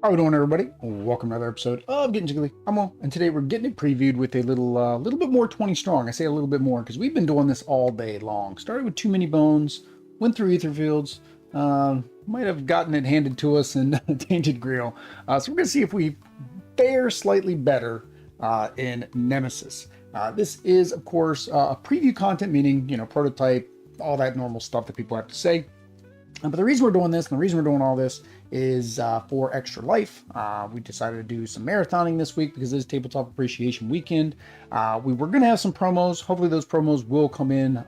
How we doing, everybody? Welcome to another episode of Getting Jiggly. I'm Will, and today we're getting it previewed with a little bit more 20 strong. I say a little bit more because we've been doing this all day long. Started with Too Many Bones, went through Ether Fields, might have gotten it handed to us in Tainted Grail. So we're going to see if we fare slightly better in Nemesis. This is, of course, a preview content, meaning, prototype, all that normal stuff that people have to say. But the reason we're doing this, and the reason we're doing all this, is for extra life. We decided to do some marathoning this week because this is Tabletop Appreciation Weekend. We were going to have some promos. Hopefully those promos will come in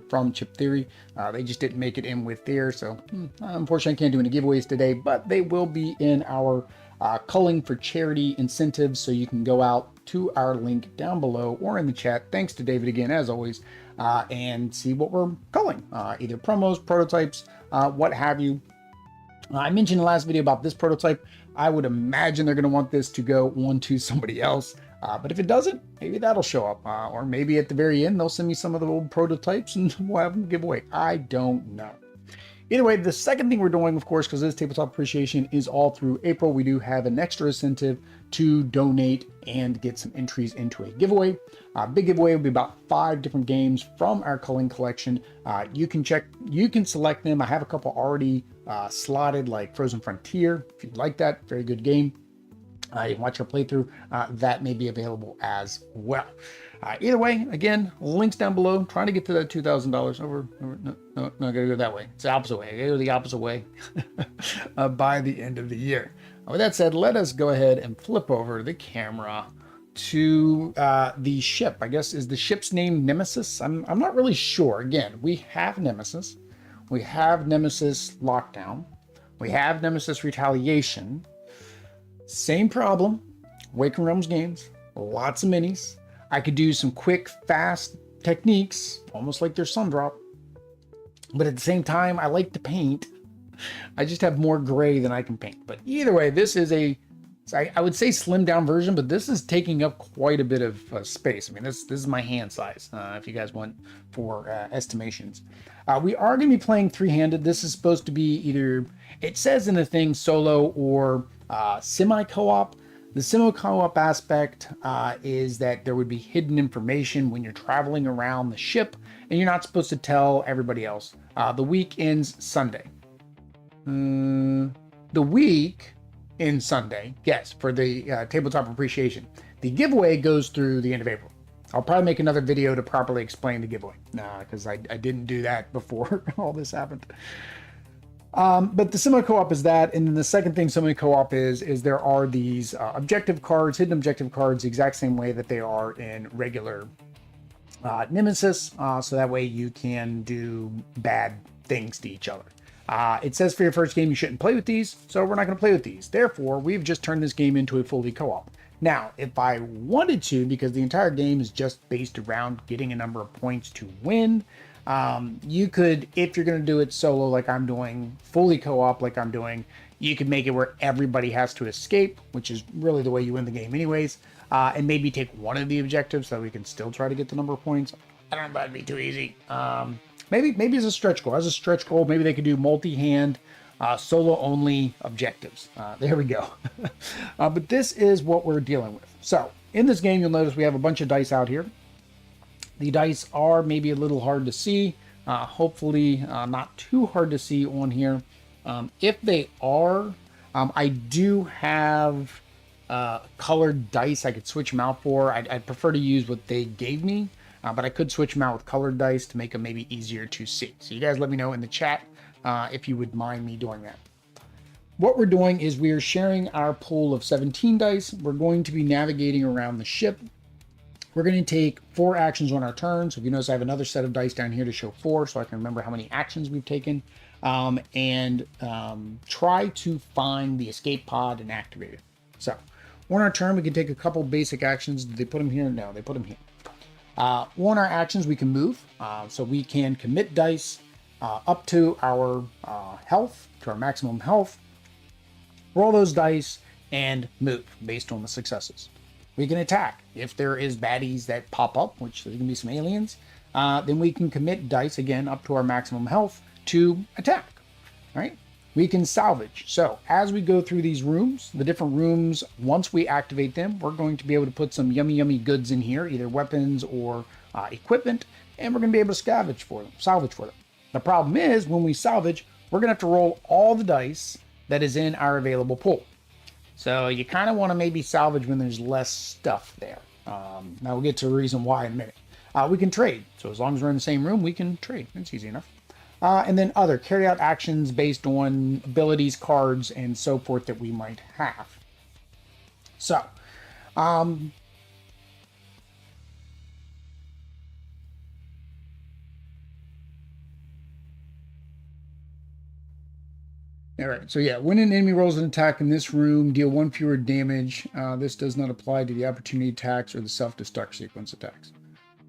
from Chip Theory. They just didn't make it in with there, so unfortunately I can't do any giveaways today, but they will be in our culling for charity incentives, so you can go out to our link down below or in the chat. Thanks to David again, as always, and see what we're culling. Either promos, prototypes, what have you. I mentioned in the last video about this prototype. I would imagine they're going to want this to go on to somebody else. But if it doesn't, maybe that'll show up. Or maybe at the very end, they'll send me some of the old prototypes and we'll have them give away. I don't know. Either way, the second thing we're doing, of course, because this Tabletop Appreciation is all through April, we do have an extra incentive to donate and get some entries into a giveaway. Big giveaway will be about 5 different games from our culling collection. You can select them. I have a couple already slotted, like Frozen Frontier. If you'd like that, very good game. You can watch our playthrough. That may be available as well. Either way, again, links down below. Trying to get to that $2,000 over. No, I gotta go that way. It's the opposite way. I gotta go the opposite way by the end of the year. With that said, let us go ahead and flip over the camera to the ship. I guess, is the ship's name Nemesis? I'm not really sure. Again, we have Nemesis. We have Nemesis Lockdown. We have Nemesis Retaliation. Same problem. Waking Realms games. Lots of minis. I could do some quick, fast techniques, almost like their Sundrop. But at the same time, I like to paint. I just have more gray than I can paint. But either way, this is I would say slimmed down version, but this is taking up quite a bit of space. I mean, this is my hand size, if you guys want for estimations. We are going to be playing three-handed. This is supposed to be either, it says in the thing, solo or semi-co-op. The semi-co-op aspect is that there would be hidden information when you're traveling around the ship, and you're not supposed to tell everybody else. The week ends Sunday. The week ends Sunday, yes, for the Tabletop Appreciation. The giveaway goes through the end of April. I'll probably make another video to properly explain the giveaway, because I didn't do that before all this happened. But the semi-co-op is that, and then the second thing semi-co-op is there are these objective cards, hidden objective cards, the exact same way that they are in regular Nemesis, so that way you can do bad things to each other. It says for your first game you shouldn't play with these, so we're not going to play with these. Therefore, we've just turned this game into a fully co-op. Now, if I wanted to, because the entire game is just based around getting a number of points to win, you could, if you're going to do it solo like I'm doing, fully co-op like I'm doing, you could make it where everybody has to escape, which is really the way you win the game anyways. and maybe take one of the objectives so that we can still try to get the number of points. I don't know, that'd be too easy. Maybe as a stretch goal. As a stretch goal, maybe they could do multi-hand, solo-only objectives. There we go. But this is what we're dealing with. So in this game, you'll notice we have a bunch of dice out here. The dice are maybe a little hard to see. Hopefully not too hard to see on here. If they are, I do have colored dice I could switch them out for. I'd prefer to use what they gave me, but I could switch them out with colored dice to make them maybe easier to see. So you guys let me know in the chat if you would mind me doing that. What we're doing is we are sharing our pool of 17 dice. We're going to be navigating around the ship. We're going to take 4 actions on our turn. So if you notice, I have another set of dice down here to show 4 so I can remember how many actions we've taken. And try to find the escape pod and activate it. So on our turn, we can take a couple basic actions. Did they put them here? No, they put them here. On our actions, we can move. So we can commit dice up to our health, to our maximum health. Roll those dice and move based on the successes. We can attack. If there is baddies that pop up, which there's going to be some aliens, then we can commit dice again up to our maximum health to attack. All right? We can salvage. So as we go through these rooms, the different rooms, once we activate them, we're going to be able to put some yummy goods in here, either weapons or equipment, and we're going to be able to salvage for them. The problem is when we salvage, we're going to have to roll all the dice that is in our available pool. So you kind of want to maybe salvage when there's less stuff there. Now we'll get to a reason why in a minute. We can trade. So as long as we're in the same room, we can trade. It's easy enough. And then carry out actions based on abilities, cards, and so forth that we might have. So, all right, so yeah, when an enemy rolls an attack in this room, deal 1 fewer damage. This does not apply to the opportunity attacks or the self-destruct sequence attacks.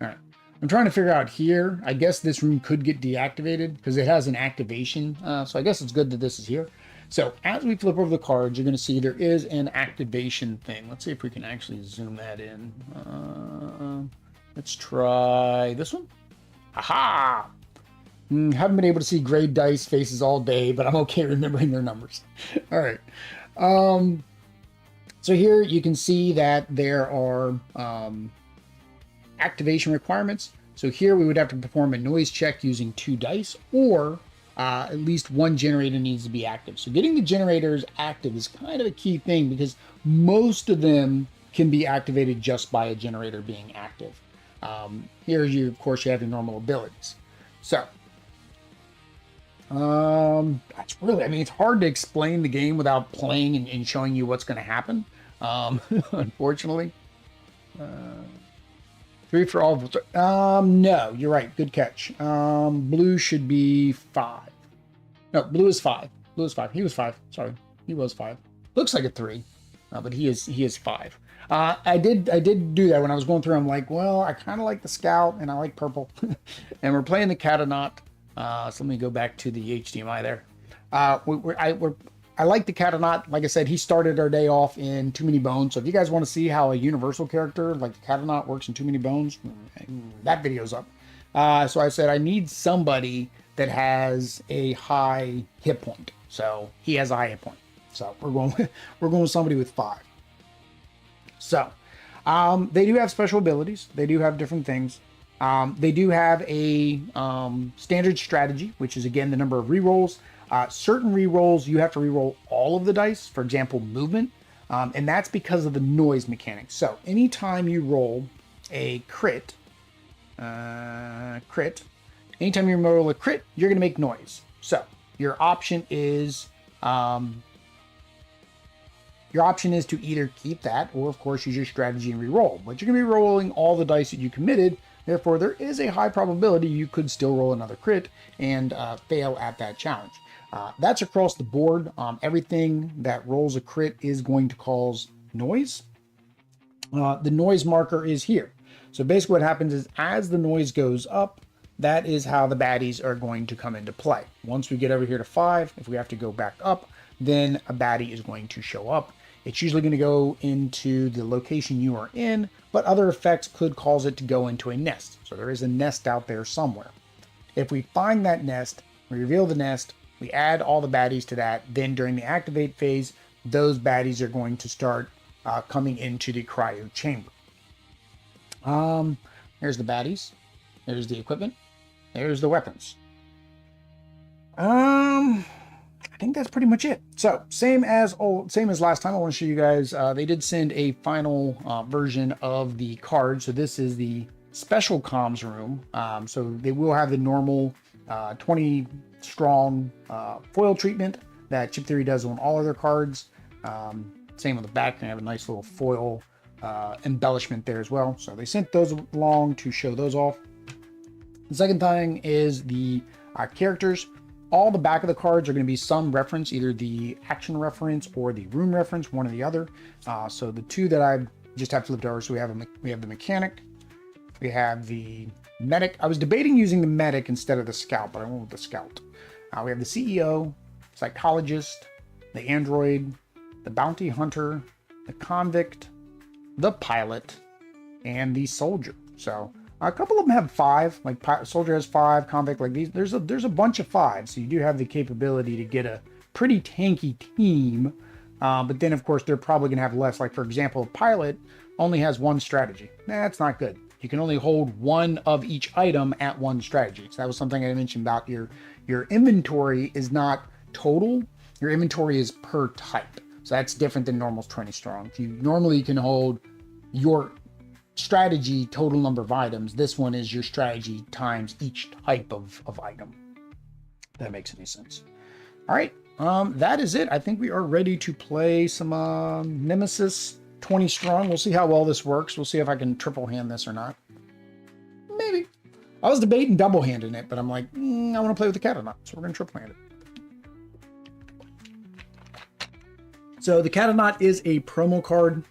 All right, I'm trying to figure out here. I guess this room could get deactivated because it has an activation. So I guess it's good that this is here. So as we flip over the cards, you're going to see there is an activation thing. Let's see if we can actually zoom that in. Let's try this one. Aha! Haven't been able to see gray dice faces all day, but I'm okay remembering their numbers. All right. So here you can see that there are activation requirements. So here we would have to perform a noise check using 2 dice, or at least 1 generator needs to be active. So getting the generators active is kind of a key thing because most of them can be activated just by a generator being active. Here, of course, you have your normal abilities. So that's really, I mean, it's hard to explain the game without playing and showing you what's going to happen. Unfortunately. 3 for all. No, you're right. Good catch. Blue should be 5. No, blue is 5. Blue is 5. He was 5. Sorry. He was 5. Looks like a 3. But he is 5. I did do that when I was going through. I'm like, well, I kind of like the Scout and I like purple. And we're playing the Catonaut. So let me go back to the HDMI there. I like the Catonaut. Like I said, he started our day off in Too Many Bones. So if you guys want to see how a universal character like the Catonaut works in Too Many Bones, that video's up. So I said I need somebody that has a high hit point. So he has a high hit point. So we're going with somebody with 5. So they do have special abilities. They do have different things. They do have a standard strategy, which is, again, the number of rerolls. Certain rerolls, you have to reroll all of the dice, for example, movement, and that's because of the noise mechanics. So anytime you roll a crit, anytime you roll a crit, you're going to make noise. So your option is to either keep that or, of course, use your strategy and reroll. But you're going to be rolling all the dice that you committed. Therefore, there is a high probability you could still roll another crit and fail at that challenge. That's across the board. Everything that rolls a crit is going to cause noise. The noise marker is here. So basically what happens is as the noise goes up, that is how the baddies are going to come into play. Once we get over here to 5, if we have to go back up, then a baddie is going to show up. it's usually going to go into the location you are in, but other effects could cause it to go into a nest. So there is a nest out there somewhere. If we find that nest, we reveal the nest, we add all the baddies to that, then during the activate phase, those baddies are going to start coming into the cryo chamber. There's the baddies. There's the equipment. There's the weapons. I think that's pretty much it. So same as last time, I want to show you guys, they did send a final version of the card. So this is the special comms room. So they will have the normal 20 strong foil treatment that Chip Theory does on all of their cards. Same on the back, they have a nice little foil embellishment there as well. So they sent those along to show those off. The second thing is the characters. All the back of the cards are going to be some reference, either the action reference or the room reference, one or the other. So the two that I just have flipped over, so we have the mechanic, we have the medic. I was debating using the medic instead of the scout, but I went with the scout. We have the CEO, psychologist, the android, the bounty hunter, the convict, the pilot, and the soldier. So a couple of them have 5, like soldier has 5, convict like these. There's a bunch of 5, so you do have the capability to get a pretty tanky team. But then of course they're probably gonna have less. Like for example, pilot only has 1 strategy. That's not good. You can only hold 1 of each item at 1 strategy. So that was something I mentioned about your inventory is not total. Your inventory is per type. So that's different than normal 20 strong. If you normally can hold your strategy total number of items, this one is your strategy times each type of item. If that makes any sense. All right, that is it. I think we are ready to play some Nemesis 20 strong. We'll see how well this works. We'll see if I can triple hand this or not. Maybe. I was debating double handing it, but I'm like, I want to play with the Catonaut, so we're gonna triple hand it. So the Catonaut is a promo card.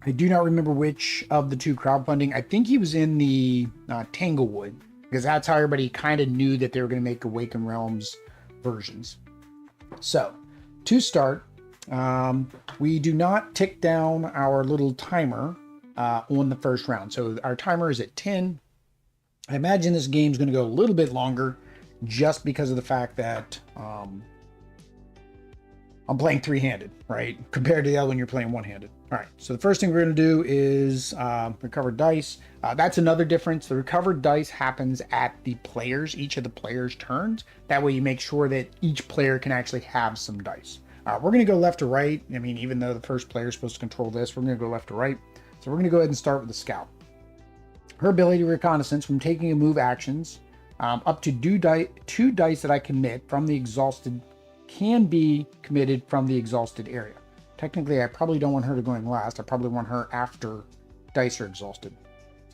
I do not remember which of the 2 crowdfunding. I think he was in the Tanglewood, because that's how everybody kind of knew that they were going to make Awakened Realms versions. So to start, we do not tick down our little timer on the first round. So our timer is at 10. I imagine this game is going to go a little bit longer just because of the fact that I'm playing 3-handed, right? Compared to the other one, you're playing 1-handed. All right, so the first thing we're gonna do is recover dice. That's another difference. The recovered dice happens at the players, each of the players' turns. That way you make sure that each player can actually have some dice. We're gonna go left to right. I mean, even though the first player is supposed to control this, we're gonna go left to right. So we're gonna go ahead and start with the scout. Her ability to reconnaissance from taking a move actions, up to 2 dice that I commit from the exhausted can be committed from the exhausted area. Technically, I probably don't want her to going last. I probably want her after dice are exhausted.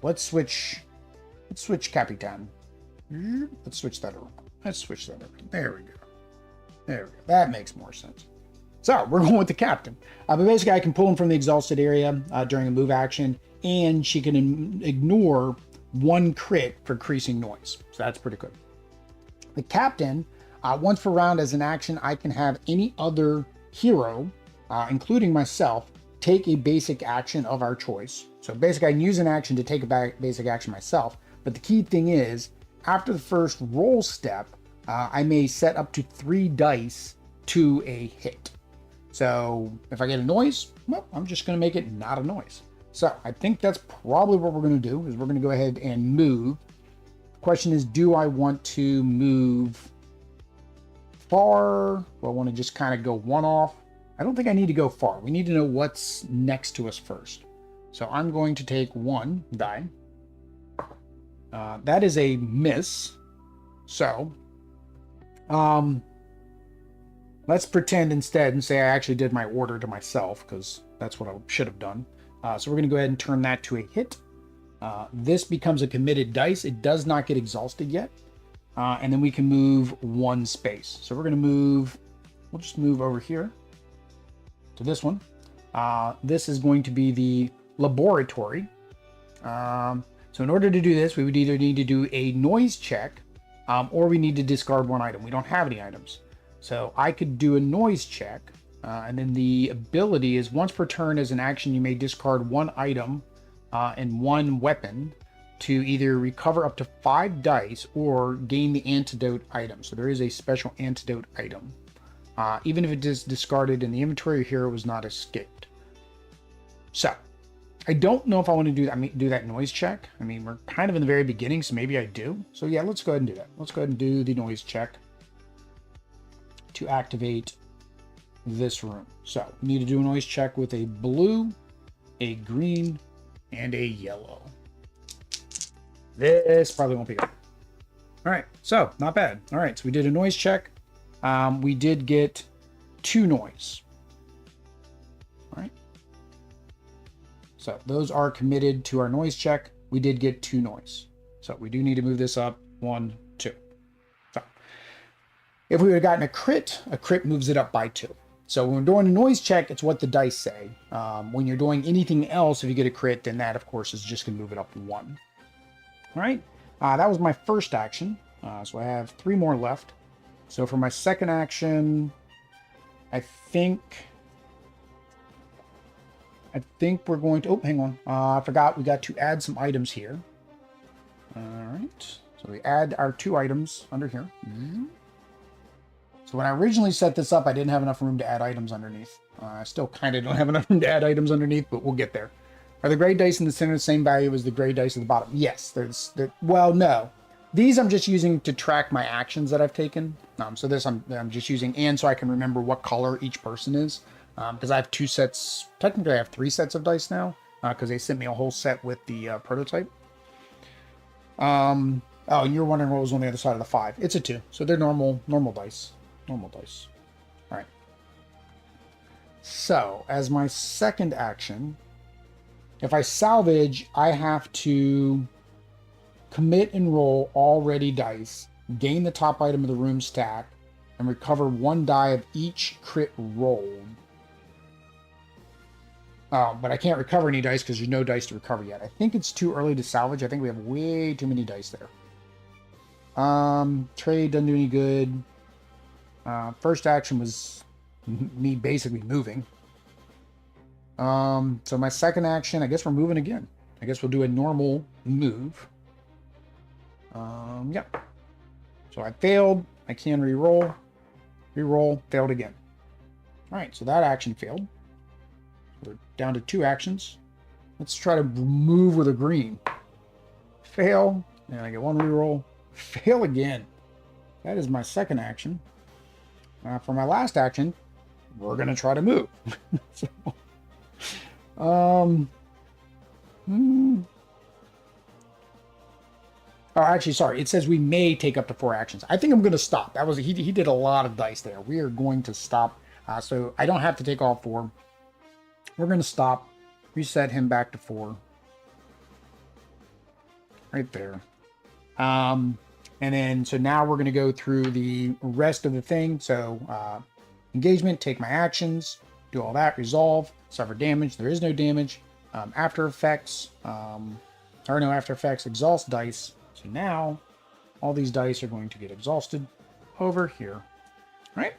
So let's switch Capitan. Let's switch that around. Let's switch that around. There we go. There we go. That makes more sense. So we're going with the captain. But basically, I can pull him from the exhausted area during a move action, and she can ignore 1 crit for increasing noise. So that's pretty good. The captain, once per round as an action, I can have any other hero, including myself, take a basic action of our choice. So basically I can use an action to take a basic action myself, but the key thing is, after the first roll step, I may set up to 3 dice to a hit. So if I get a noise, well, I'm just gonna make it not a noise. So I think that's probably what we're gonna do, is we're gonna go ahead and move. The question is, do I want to move far? Do I want to just kind of go one off? I don't think I need to go far. We need to know what's next to us first. So I'm going to take 1 die. That is a miss. So let's pretend instead and say I actually did my order to myself, because that's what I should have done. So we're going to go ahead and turn that to a hit. This becomes a committed dice. It does not get exhausted yet. And then we can move 1 space. So we're going to move, we'll just move over here to this one. This is going to be the laboratory. So in order to do this, we would either need to do a noise check, or we need to discard 1 item. We don't have any items. So I could do a noise check, And then the ability is once per turn as an action, you may discard one item and one weapon to either recover up to 5 dice or gain the antidote item. So there is a special antidote item. Even if it is discarded in the inventory, your hero was not escaped. So I don't know if I want to do that noise check. I mean, we're kind of in the very beginning, so maybe I do. So yeah, let's go ahead and do that. Let's go ahead and do the noise check to activate this room. So we need to do a noise check with a blue, a green, and a yellow. This probably won't be good. All right, so not bad. All right, so we did a noise check. We did get 2 noise. All right. So those are committed to our noise check. We did get 2 noise. So we do need to move this up 1, 2. So if we would have gotten a crit moves it up by 2. So when we're doing a noise check, it's what the dice say. When you're doing anything else, if you get a crit, then that, of course, is just going to move it up 1. All right. That was my first action. So I have 3 more left. So for my second action, I think we're going to... Oh, hang on. I forgot we got to add some items here. All right. So we add our 2 items under here. So when I originally set this up, I didn't have enough room to add items underneath. I still kind of don't have enough room to add items underneath, but we'll get there. Are the gray dice in the center the same value as the gray dice at the bottom? Yes. Well, no. These I'm just using to track my actions that I've taken. So this I'm just using, and so I can remember what color each person is. Because I have 2 sets, technically I have 3 sets of dice now, because they sent me a whole set with the prototype. Oh, and you're wondering what was on the other side of the 5. It's a 2, so they're normal dice. Normal dice. All right. So, as my second action, if I salvage, I have to commit and roll all ready dice, gain the top item of the room stack, and recover 1 die of each crit rolled. But I can't recover any dice because there's no dice to recover yet. I think it's too early to salvage. I think we have way too many dice there. Trade doesn't do any good. First action was me basically moving. So my second action, I guess we're moving again. I guess we'll do a normal move. Yeah. So I failed. I can re-roll. Re-roll. Failed again. All right, so that action failed. We're down to 2 actions. Let's try to move with a green. Fail. And I get 1 re-roll. Fail again. That is my second action. For my last action, we're going to try to move. So, oh, actually, sorry. It says we may take up to 4 actions. I think I'm going to stop. That was he did a lot of dice there. We are going to stop. So I don't have to take all 4. We're going to stop. Reset him back to 4. Right there. And then, so now we're going to go through the rest of the thing. So, engagement, take my actions, do all that, resolve, suffer damage. There is no damage. After effects, exhaust dice. So now, all these dice are going to get exhausted over here. All right?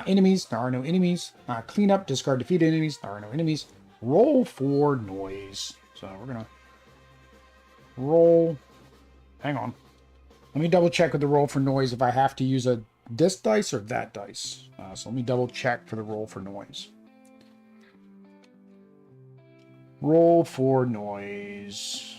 Enemies, there are no enemies. Cleanup, discard defeated enemies, there are no enemies. Roll for noise. So we're going to roll. Hang on. Let me double check with the roll for noise if I have to use this dice or that dice. So let me double check for the roll for noise. Roll for noise.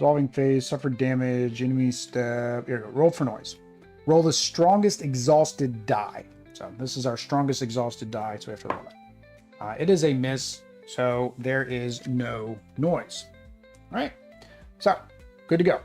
Resolving phase, suffer damage, enemy step. Here we go. Roll for noise. Roll the strongest exhausted die. So this is our strongest exhausted die, so we have to roll that. It is a miss, so there is no noise. All right, so good to go.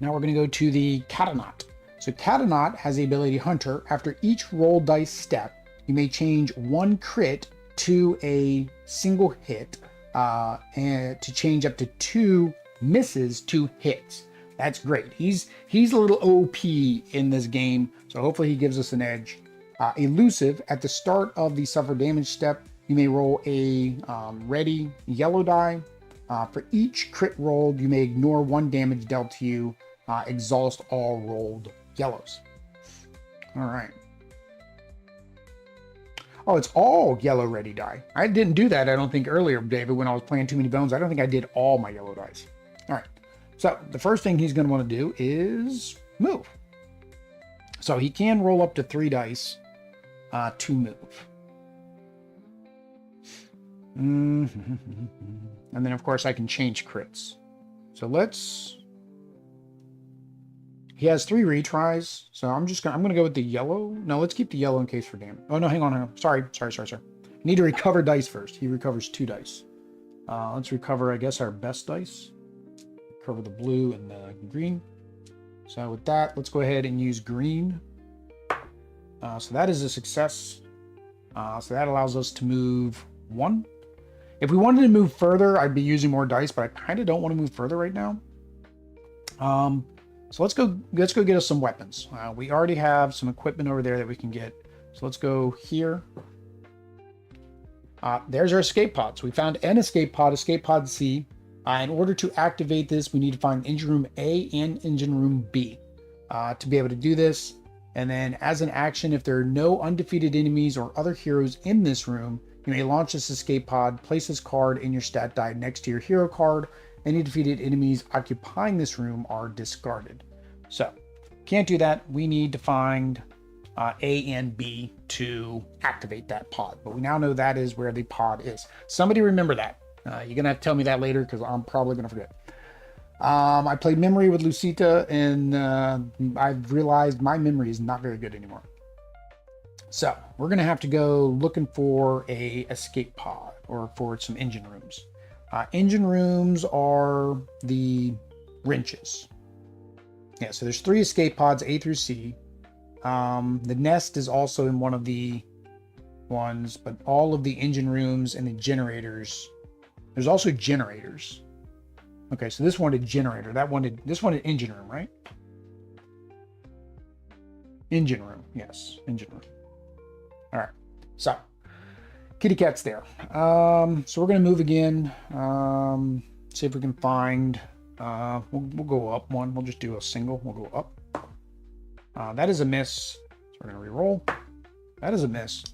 Now we're going to go to the Catonaut. So Catonaut has the ability Hunter. After each roll dice step, you may change 1 crit to a single hit, and to change up to 2 misses to hits. That's great. He's a little OP in this game, so hopefully he gives us an edge. Elusive, at the start of the suffer damage step, you may roll a ready yellow die. For each crit rolled, you may ignore 1 damage dealt to you. Exhaust all rolled yellows. All right. Oh, it's all yellow ready die. I didn't do that, I don't think, earlier, David, when I was playing Too Many Bones. I don't think I did all my yellow dice. All right. So the first thing he's going to want to do is move. So he can roll up to 3 dice to move. And then, of course, I can change crits. So let's... He has 3 retries, so I'm gonna go with the yellow. No, let's keep the yellow in case for damage. Oh no, hang on. Sorry. Need to recover dice first. He recovers 2 dice. Let's recover, I guess, our best dice. Recover the blue and the green. So with that, let's go ahead and use green. So that is a success. So that allows us to move 1. If we wanted to move further, I'd be using more dice, but I kind of don't want to move further right now. So let's go get us some weapons. We already have some equipment over there that we can get. So let's go here. There's our escape pod. So we found an escape pod C. In order to activate this, we need to find engine room A and engine room B to be able to do this. And then as an action, if there are no undefeated enemies or other heroes in this room, you may launch this escape pod, place this card in your stat die next to your hero card. Any defeated enemies occupying this room are discarded. So, can't do that. We need to find A and B to activate that pod. But we now know that is where the pod is. Somebody remember that. You're going to have to tell me that later because I'm probably going to forget. I played memory with Lucita, and I've realized my memory is not very good anymore. So, we're going to have to go looking for a escape pod or for some engine rooms. Engine rooms are the wrenches. Yeah, so there's 3 escape pods, A through C. The nest is also in one of the ones, but all of the engine rooms and the generators. There's also generators. Okay, so this wanted generator. This wanted engine room, right? Engine room, yes, engine room. All right, so kitty cat's there. So we're gonna move again. See if we can find. We'll go up 1. We'll just do a single. We'll go up. That is a miss. So we're gonna re-roll. That is a miss.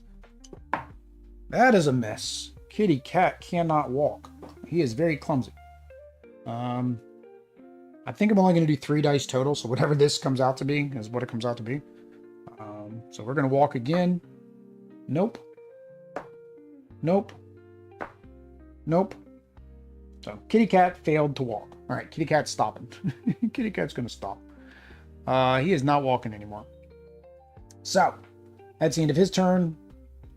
That is a miss. Kitty cat cannot walk. He is very clumsy. I think I'm only gonna do 3 dice total. So whatever this comes out to be is what it comes out to be. So we're gonna walk again. Nope. Nope. Nope. So kitty cat failed to walk. All right, kitty cat's stopping. Kitty cat's going to stop. He is not walking anymore. So that's the end of his turn.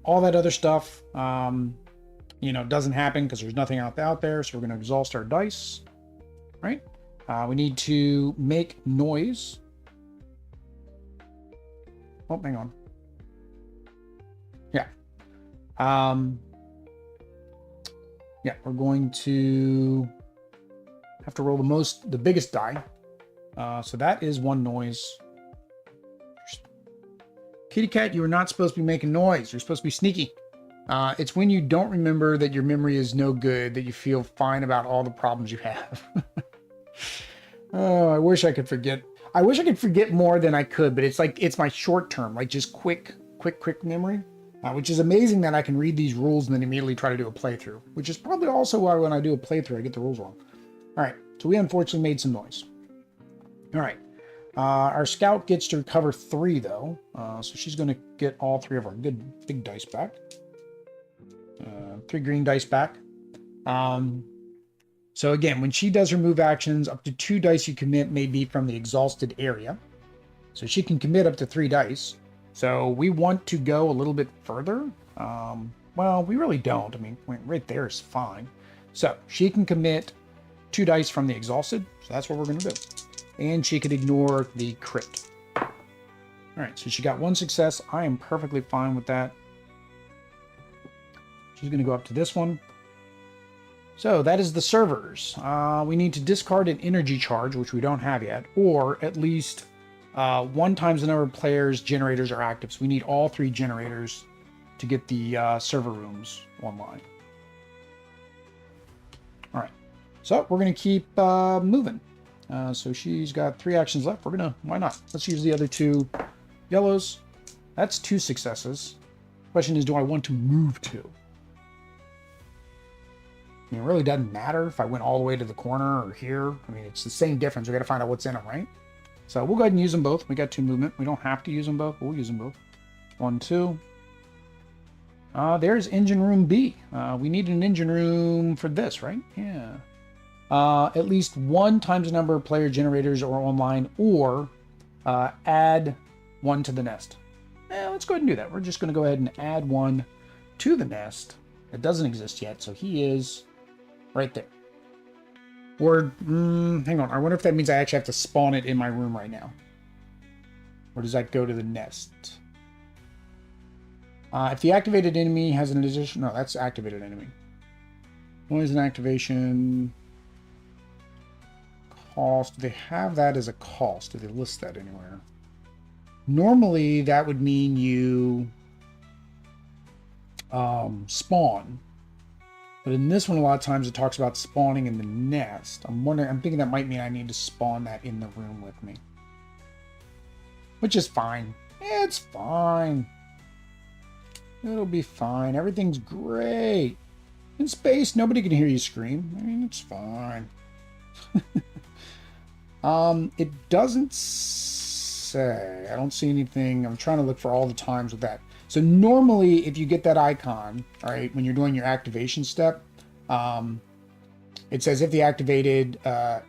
All that other stuff, doesn't happen because there's nothing out there. So we're going to exhaust our dice. Right? We need to make noise. Oh, hang on. Yeah. Yeah, we're going to have to roll the biggest die. So that is 1 noise. Kitty cat, you are not supposed to be making noise. You're supposed to be sneaky. It's when you don't remember that your memory is no good that you feel fine about all the problems you have. Oh, I wish I could forget. I wish I could forget more than I could, but it's my short term, like just quick memory. Which is amazing that I can read these rules and then immediately try to do a playthrough, which is probably also why when I do a playthrough, I get the rules wrong. All right, so we unfortunately made some noise. All right, our scout gets to recover 3 though, so she's going to get all 3 of our good big dice back. 3 green dice back. So again, when she does her move actions, up to 2 dice you commit may be from the exhausted area. So she can commit up to 3 dice. So we want to go a little bit further. Well, we really don't. I mean, right there is fine. So she can commit 2 dice from the exhausted. So that's what we're going to do. And she could ignore the crit. All right, so she got 1 success. I am perfectly fine with that. She's going to go up to this one. So that is the servers. We need to discard an energy charge, which we don't have yet, or at least 1 times the number of players generators are active. So we need all 3 generators to get the server rooms online. All right. So we're going to keep moving. So she's got 3 actions left. We're going to, why not? Let's use the other 2 yellows. That's 2 successes. Question is, do I want to move to? I mean, it really doesn't matter if I went all the way to the corner or here. I mean, it's the same difference. We got to find out what's in them, right? So we'll go ahead and use them both. We got 2 movement. We don't have to use them both, but we'll use them both. 1, 2. There's engine room B. We need an engine room for this, right? Yeah. At least 1 times the number of player generators or online, or add 1 to the nest. Let's go ahead and do that. We're just going to go ahead and add 1 to the nest. It doesn't exist yet, so he is right there. Or, hang on. I wonder if that means I actually have to spawn it in my room right now. Or does that go to the nest? If the activated enemy has an addition... No, that's activated enemy. Noise and activation... Cost. Do they have that as a cost? Do they list that anywhere? Normally, that would mean you spawn. But in this one, a lot of times it talks about spawning in the nest. I'm thinking that might mean I need to spawn that in the room with me. Which is fine. It's fine. It'll be fine. Everything's great. In space, nobody can hear you scream. I mean, it's fine. It doesn't say. I don't see anything. I'm trying to look for all the times with that. So normally, if you get that icon, all right, when you're doing your activation step, it says if the activated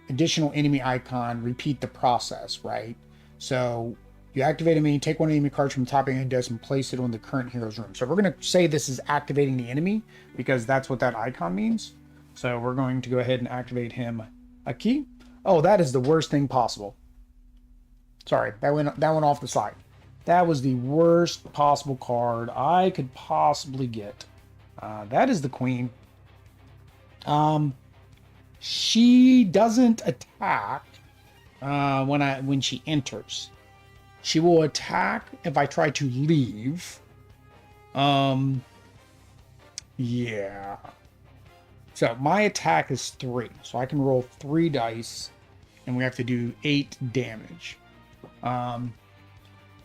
additional enemy icon, repeat the process, right? So you activate a enemy, take 1 enemy card from the top of your desk and place it on the current hero's room. So we're going to say this is activating the enemy because that's what that icon means. So we're going to go ahead and activate him a key. Oh, that is the worst thing possible. Sorry, that went off the side. That was the worst possible card I could possibly get. That is the queen. She doesn't attack when she enters. She will attack if I try to leave. Yeah. So my attack is 3. So I can roll 3 dice and we have to do 8 damage.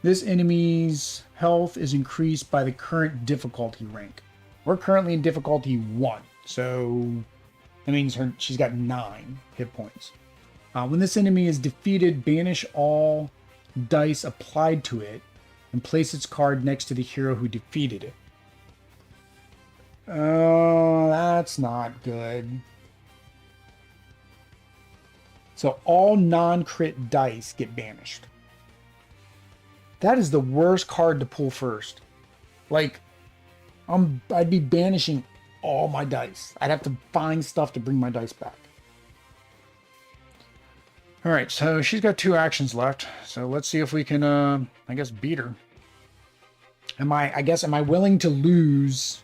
This enemy's health is increased by the current difficulty rank. We're currently in difficulty 1. So that means she's got 9 hit points. When this enemy is defeated, banish all dice applied to it and place its card next to the hero who defeated it. Oh, that's not good. So all non-crit dice get banished. That is the worst card to pull first. Like, I'd be banishing all my dice. I'd have to find stuff to bring my dice back. All right, so she's got 2 actions left. So let's see if we can, I guess, beat her. Am I willing to lose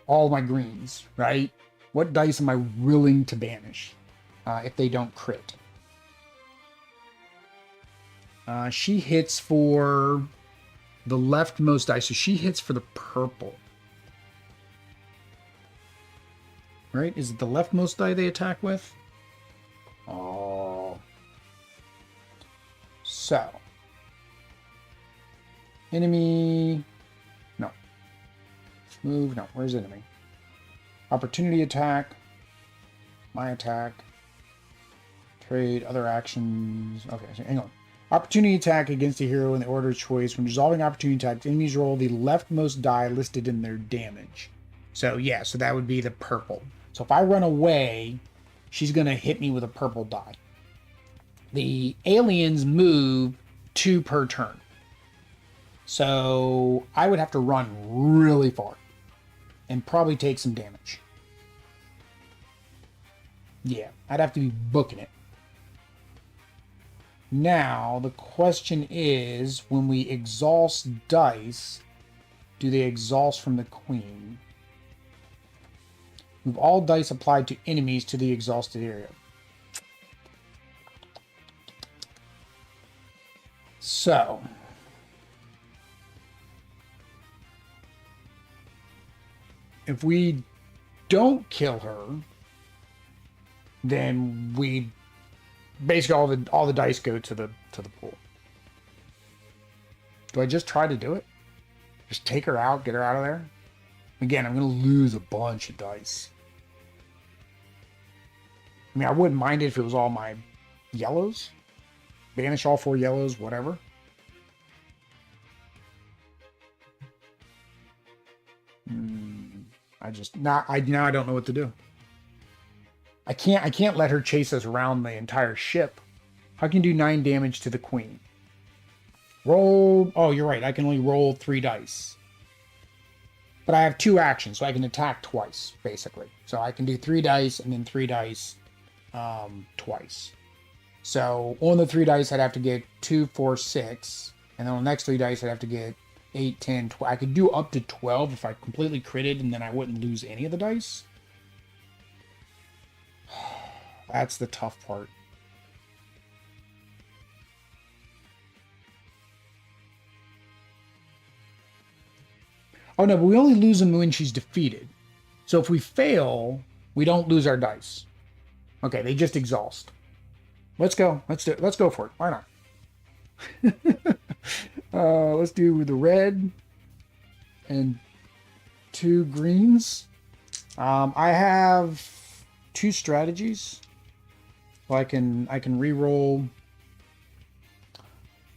all my greens, right? What dice am I willing to banish if they don't crit? She hits for the leftmost dice, so she hits for the purple. Right? Is it the leftmost die they attack with? Oh. So. Enemy. No. Move. No. Where's enemy? Opportunity attack. My attack. Trade. Other actions. Okay, so hang on. Opportunity attack against a hero in the order of choice. When resolving opportunity attacks, enemies roll the leftmost die listed in their damage. So yeah, so that would be the purple. So if I run away, she's going to hit me with a purple die. The aliens move 2 per turn. So I would have to run really far and probably take some damage. Yeah, I'd have to be booking it. Now, the question is, when we exhaust dice, do they exhaust from the queen? Move all dice applied to enemies to the exhausted area. So, if we don't kill her, then we basically all the dice go to the pool. Do I just try to do it? Just take her out, get her out of there? Again, I'm going to lose a bunch of dice. I mean, I wouldn't mind it if it was all my yellows. Banish all 4 yellows, whatever. Now I don't know what to do. I can't let her chase us around the entire ship. How can you do 9 damage to the queen? Roll. Oh, you're right. I can only roll 3 dice. But I have 2 actions, so I can attack twice, basically. So I can do 3 dice and then 3 dice twice. So on the 3 dice, I'd have to get 2, 4, 6. And then on the next 3 dice, I'd have to get 8, 10, 12. I could do up to 12 if I completely critted, and then I wouldn't lose any of the dice. That's the tough part. Oh no, but we only lose them when she's defeated. So if we fail, we don't lose our dice. Okay, they just exhaust. Let's go. Let's do it. Let's go for it. Why not? Let's do the red and 2 greens. I have 2 strategies. So I can reroll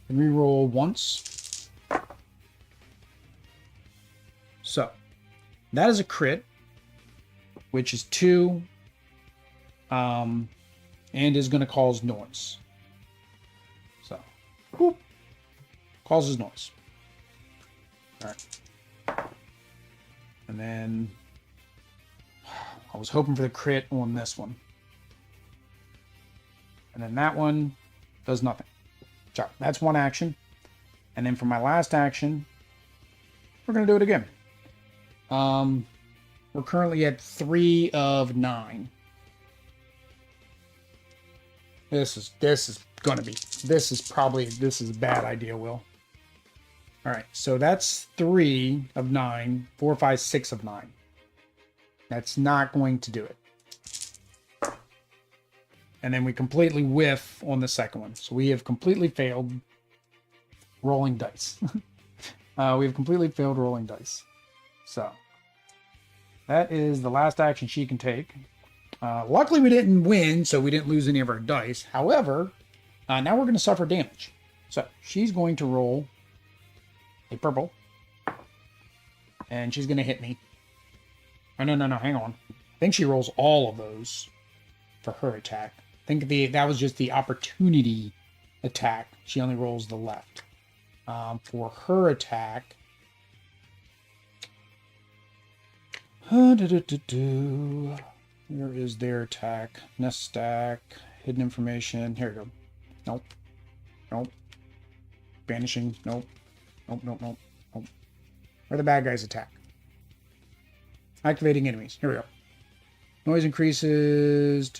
once. So that is a crit, which is 2, and is going to cause noise. So, whoop, causes noise. All right, and then I was hoping for the crit on this one, and then that one does nothing. So that's one action, and then for my last action, we're going to do it again. We're currently at 3 of 9. This is a bad idea, Will. All right, so that's 3 of 9, 4, 5, 6 of 9. That's not going to do it. And then we completely whiff on the second one. So we have completely failed rolling dice. We have completely failed rolling dice. So that is the last action she can take. Luckily, we didn't win, so we didn't lose any of our dice. However, now we're going to suffer damage. So she's going to roll a purple, and she's going to hit me. Oh, no, hang on. I think she rolls all of those for her attack. I think that was just the opportunity attack. She only rolls the left. For her attack, where is their attack? Nest stack, hidden information. Here we go. Nope. Nope. Banishing. Nope. Nope. Where the bad guys attack? Activating enemies. Here we go. Noise increases.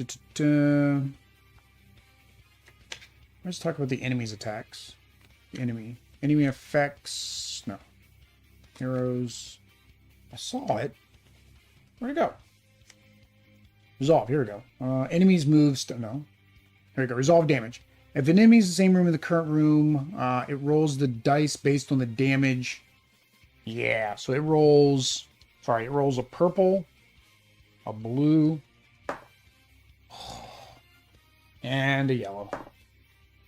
Let's talk about the enemy's attacks. The enemy. Enemy effects. No. Heroes. I saw it. Where'd it go? Resolve. Here we go. Enemies moves. No. Here we go. Resolve damage. If an enemy is in the same room in the current room, it rolls the dice based on the damage. Yeah. So it rolls. Sorry, it rolls a purple, a blue, and a yellow.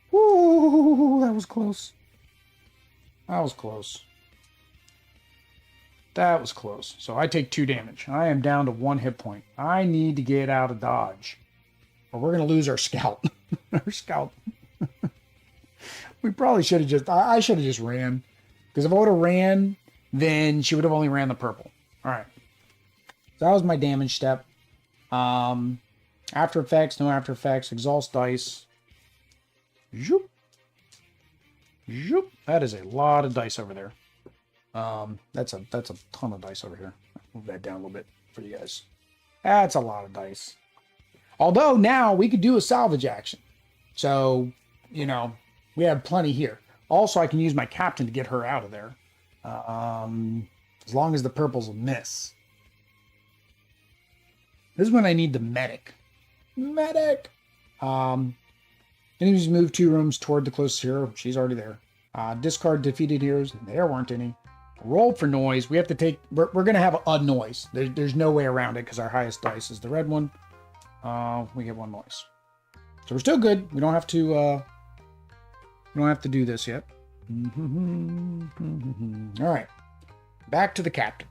Woo! That was close. That was close. That was close. So I take 2 damage. I am down to 1 hit point. I need to get out of dodge, or we're going to lose our scout. Our scout. We probably should have just... I should have just ran. Because if I would have ran, then she would have only ran the purple. All right. So that was my damage step. After effects, no after effects. Exhaust dice. Zoop. Zoop. That is a lot of dice over there. That's a ton of dice over here. Move that down a little bit for you guys. That's a lot of dice. Although now we could do a salvage action. So, you know, we have plenty here. Also, I can use my captain to get her out of there. As long as the purple's a miss. This is when I need the medic. Medic! Enemies move 2 rooms toward the closest hero. She's already there. Discard defeated heroes. There weren't any. Roll for noise. We have to take... We're going to have a noise. There's no way around it because our highest dice is the red one. We get 1 noise. So we're still good. We don't have to do this yet. All right. Back to the captain.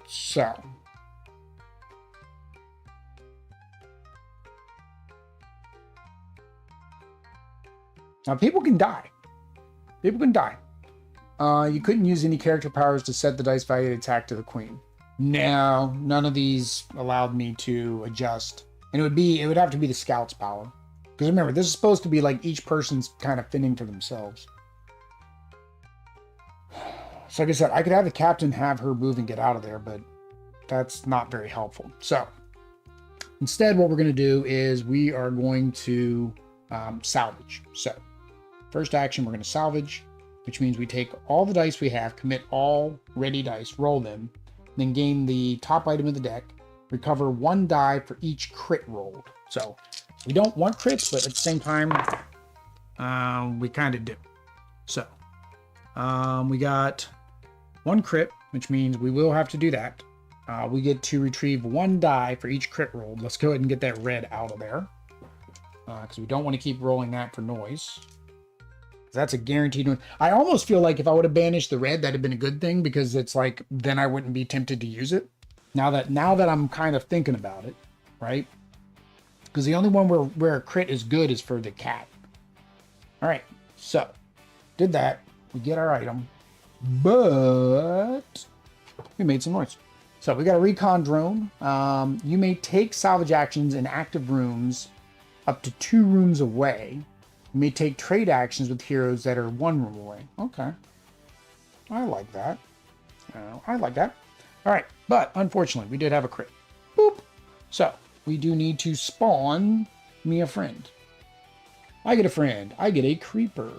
So... Now, people can die. People can die. You couldn't use any character powers to set the dice value to attack to the queen. No, none of these allowed me to adjust. And it would have to be the scout's power. Because remember, this is supposed to be like each person's kind of fending for themselves. So like I said, I could have the captain have her move and get out of there, but that's not very helpful. So instead, what we're going to do is we are going to salvage. So first action, we're going to salvage, which means we take all the dice we have, commit all ready dice, roll them, then gain the top item of the deck, recover 1 die for each crit rolled. So we don't want crits, but at the same time, we kind of do. So we got 1 crit, which means we will have to do that. We get to retrieve 1 die for each crit rolled. Let's go ahead and get that red out of there. Because we don't want to keep rolling that for noise. That's a guaranteed one. I almost feel like if I would have banished the red, that'd have been a good thing, because it's like, then I wouldn't be tempted to use it. Now that I'm kind of thinking about it, right? Because the only one where a crit is good is for the cat. All right, so did that. We get our item, but we made some noise. So we got a recon drone. You may take salvage actions in active rooms up to 2 rooms away. You may take trade actions with heroes that are 1 room away. Okay. I like that. I like that. All right. But unfortunately, we did have a crit. Boop. So we do need to spawn me a friend. I get a friend. I get a creeper.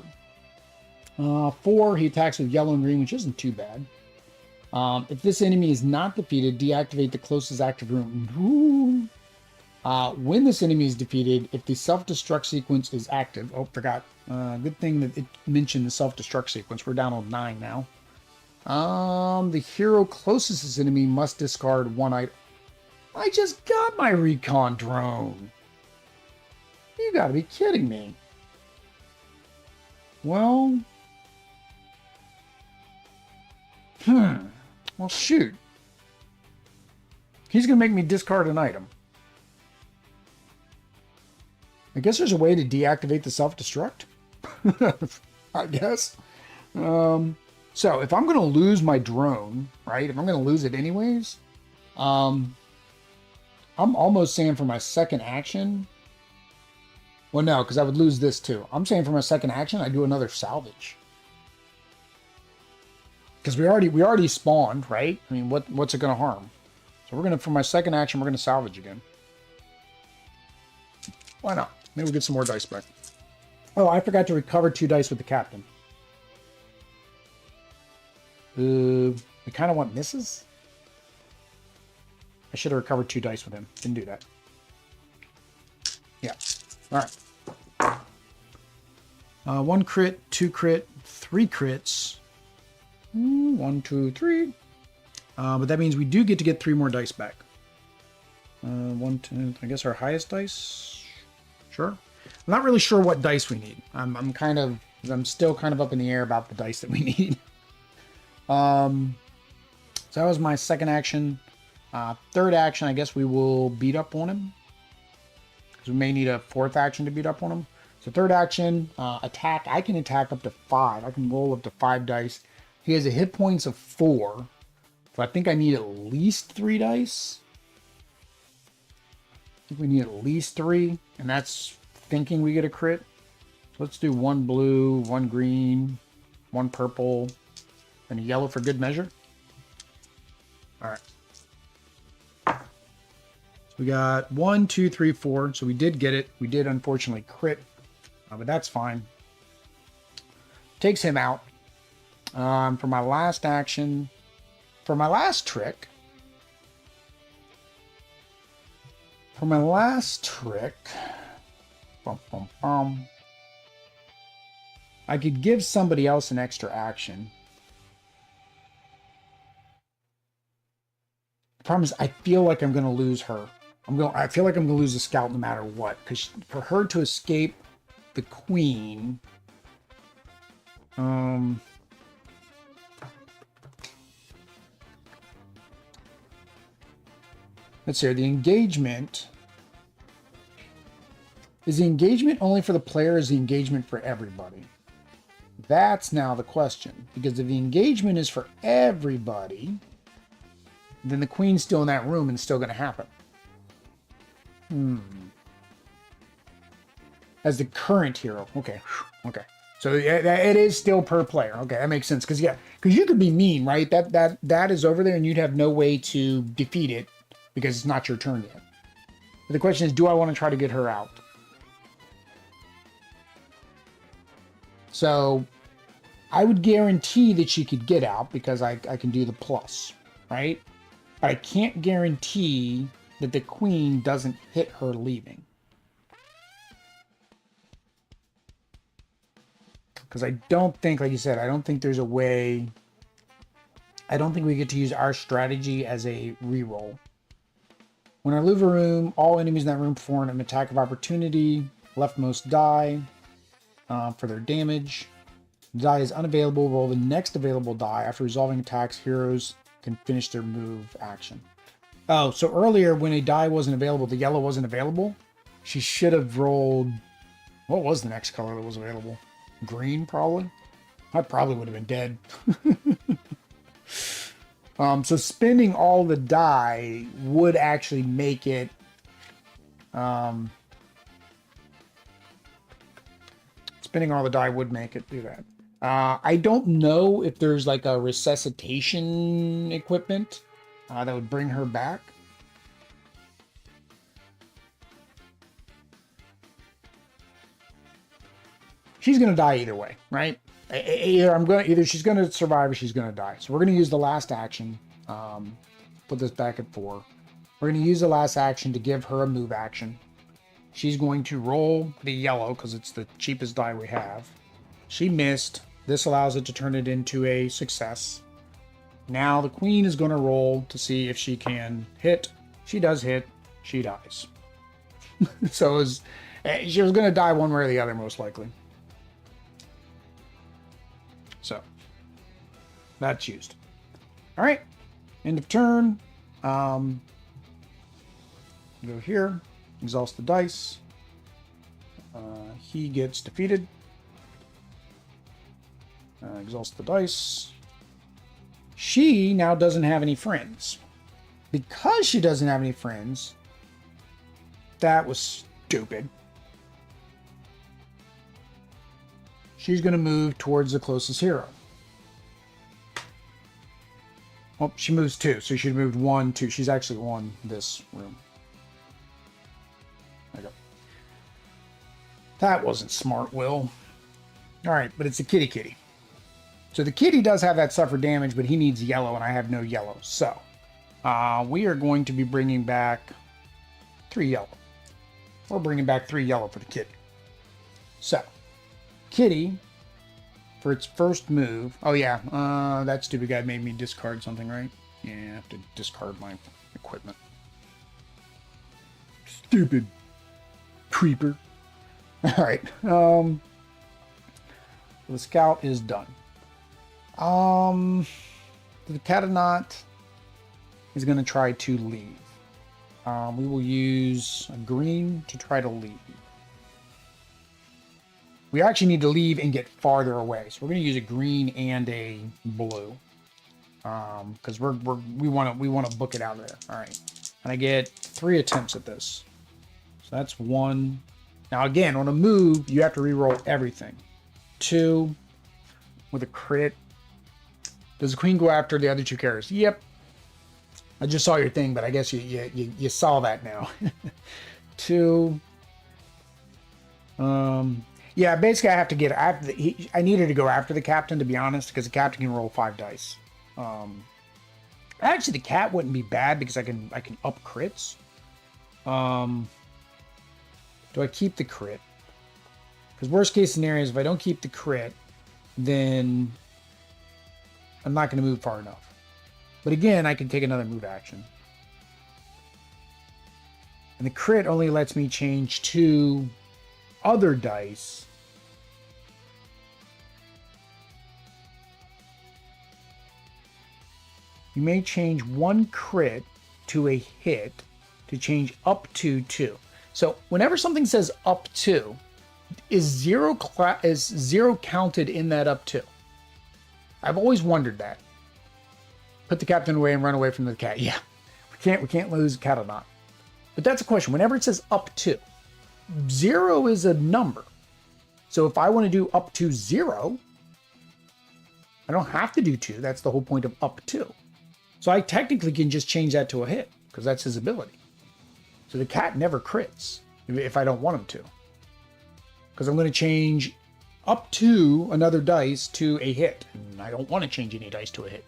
4, he attacks with yellow and green, which isn't too bad. If this enemy is not defeated, deactivate the closest active room. Ooh. When this enemy is defeated, if the self-destruct sequence is active... Oh, forgot. Good thing that it mentioned the self-destruct sequence. We're down on 9 now. The hero closest to this enemy must discard 1 item. I just got my recon drone. You gotta be kidding me. Well... Well, shoot. He's gonna make me discard an item. I guess there's a way to deactivate the self-destruct. I guess. So if I'm going to lose my drone, right? If I'm going to lose it anyways, I'm almost saying for my second action. Well, no, because I would lose this too. I'm saying for my second action, I do another salvage. Because we already spawned, right? I mean, what's it going to harm? So we're going to, for my second action, we're going to salvage again. Why not? Maybe we'll get some more dice back. Oh, I forgot to recover 2 dice with the captain. We kind of want misses. I should have recovered 2 dice with him. Didn't do that. Yeah. All right. 1 crit, 2 crit, 3 crits. 1, 2, 3. But that means we do get to get 3 more dice back. 1, 2. I guess our highest dice. Sure. I'm not really sure what dice we need. I'm still kind of up in the air about the dice that we need. So that was my second action. Third action, I guess we will beat up on him, because we may need a 4th action to beat up on him. So third action, attack. I can attack up to 5. I can roll up to 5 dice. He has a hit points of 4. So I think I need at least 3 dice. I think we need at least 3, and that's thinking we get a crit. So let's do 1 blue, 1 green, 1 purple, and a yellow for good measure. All right. So we got 1, 2, 3, 4. So we did get it. We did unfortunately crit, but that's fine. Takes him out. For my last action, for my last trick, For my last trick, I could give somebody else an extra action. The problem is I feel like I'm going to lose her. I feel like I'm going to lose the scout no matter what, because for her to escape the queen, let's see here, the engagement. Is the engagement only for the player, or is the engagement for everybody? That's now the question. Because if the engagement is for everybody, then the queen's still in that room and it's still going to happen. As the current hero. Okay. Okay. So it is still per player. Okay, that makes sense. Because you could be mean, right? That is over there and you'd have no way to defeat it because it's not your turn yet. But the question is, do I want to try to get her out? So I would guarantee that she could get out because I can do the plus, right? But I can't guarantee that the queen doesn't hit her leaving. Because I don't think, like you said, I don't think there's a way. I don't think we get to use our strategy as a reroll. When I leave a room, all enemies in that room perform an attack of opportunity. Leftmost die for their damage. The die is unavailable. Roll the next available die. After resolving attacks, heroes can finish their move action. Oh, so earlier when a die wasn't available, the yellow wasn't available. She should have rolled. What was the next color that was available? Green, probably. I probably would have been dead. So spending all the die would actually make it. Spending all the die would make it do that. I don't know if there's like a resuscitation equipment that would bring her back. She's gonna die either way, right? Either she's gonna survive or she's gonna die. So we're gonna use the last action. Put this back at 4. We're gonna use the last action to give her a move action. She's going to roll the yellow because it's the cheapest die we have. She missed. This allows it to turn it into a success. Now the queen is going to roll to see if she can hit. She does hit. She dies. So she was going to die one way or the other, most likely. So that's used. All right. End of turn. Go here. Exhaust the dice. He gets defeated. Exhaust the dice. She now doesn't have any friends. Because she doesn't have any friends, that was stupid. She's going to move towards the closest hero. Well, she moves 2, so she moved 1, 2. She's actually won this room. There you go. That wasn't smart, Will. All right, but it's a kitty. So the kitty does have that suffer damage, but he needs yellow, and I have no yellow. So we are going to be bringing back 3 yellow. We're bringing back 3 yellow for the kitty. So kitty, for its first move. Oh yeah, that stupid guy made me discard something, right? Yeah, I have to discard my equipment. Stupid creeper. All right. The scout is done. The Catonaut is going to try to leave. We will use a green to try to leave. We actually need to leave and get farther away, so we're going to use a green and a blue, because we want to book it out of there. All right, and I get 3 attempts at this, so that's 1. Now again, on a move, you have to re-roll everything. 2 with a crit. Does the queen go after the other 2 characters? Yep. I just saw your thing, but I guess you saw that now. 2. Yeah, basically I have to get. I needed to go after the captain, to be honest, because the captain can roll 5 dice. Actually, the cat wouldn't be bad because I can up crits. Do I keep the crit? Because worst case scenario is if I don't keep the crit, then I'm not going to move far enough. But again, I can take another move action. And the crit only lets me change 2 other dice. You may change 1 crit to a hit to change up to 2. So whenever something says up to, is zero counted in that up to? I've always wondered that. Put the captain away and run away from the cat. Yeah, we can't lose Catonaut. But that's a question. Whenever it says up to, 0 is a number. So if I want to do up to 0, I don't have to do 2. That's the whole point of up to. So I technically can just change that to a hit because that's his ability. So the cat never crits if I don't want him to. Because I'm going to change up to another dice to a hit. And I don't want to change any dice to a hit.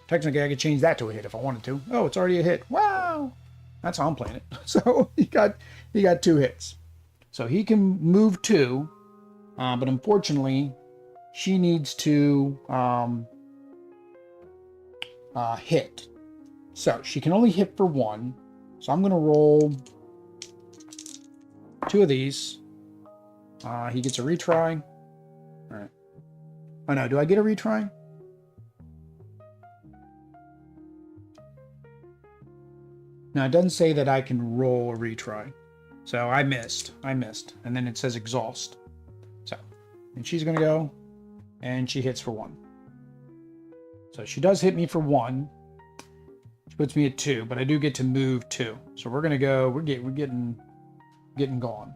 Technically, I could change that to a hit if I wanted to. Oh, it's already a hit. Wow. That's how I'm playing it. So he got 2 hits. So he can move 2. But unfortunately, she needs to hit. So she can only hit for 1. So I'm going to roll 2 of these. He gets a retry. All right. Oh no, do I get a retry? Now it doesn't say that I can roll a retry. So I missed. And then it says exhaust. So, and she's going to go and she hits for 1. So she does hit me for 1. She puts me at 2, but I do get to move 2. So we're going to go, we're getting gone.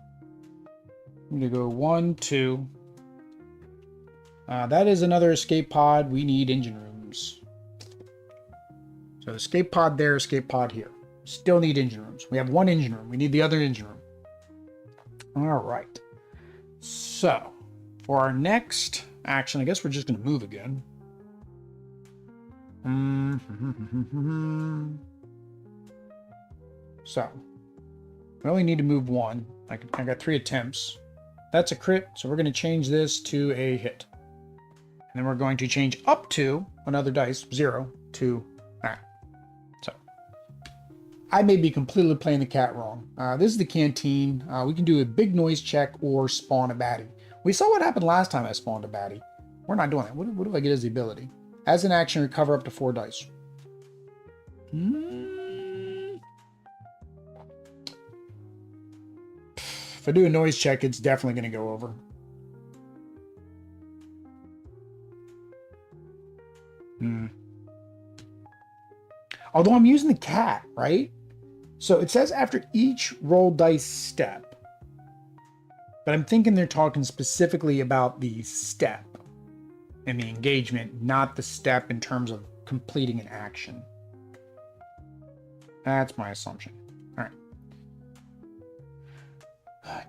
I'm going to go 1, 2. That is another escape pod. We need engine rooms. So escape pod there, escape pod here. Still need engine rooms. We have 1 engine room. We need the other engine room. All right. So for our next action, I guess we're just going to move again. So we only need to move 1. I got 3 attempts. That's a crit, so we're going to change this to a hit. And then we're going to change up to another dice, 0, to that. So I may be completely playing the cat wrong. This is the canteen. We can do a big noise check or spawn a baddie. We saw what happened last time I spawned a baddie. We're not doing that. What do I get as the ability? As an action, recover up to 4 dice. If I do a noise check, it's definitely going to go over. Although I'm using the cat, right? So it says after each roll dice step. But I'm thinking they're talking specifically about the step and the engagement, not the step in terms of completing an action. That's my assumption. All right.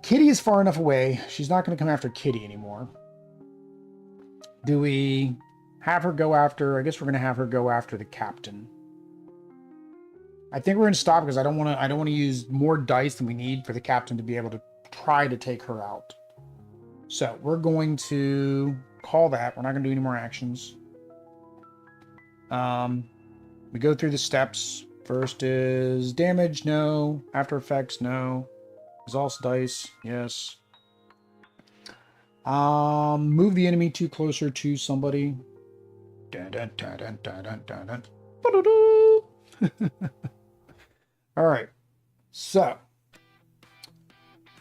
Kitty is far enough away. She's not going to come after Kitty anymore. Do we have her go after... I guess we're going to have her go after the captain. I think we're going to stop because I don't want to use more dice than we need for the captain to be able to try to take her out. So we're going to call that. We're not going to do any more actions. We go through the steps. First is damage, no. After effects, no. Exhaust dice, yes. Move the enemy closer to somebody. Dun, dun, dun, dun, dun, dun, dun, dun. All right. So,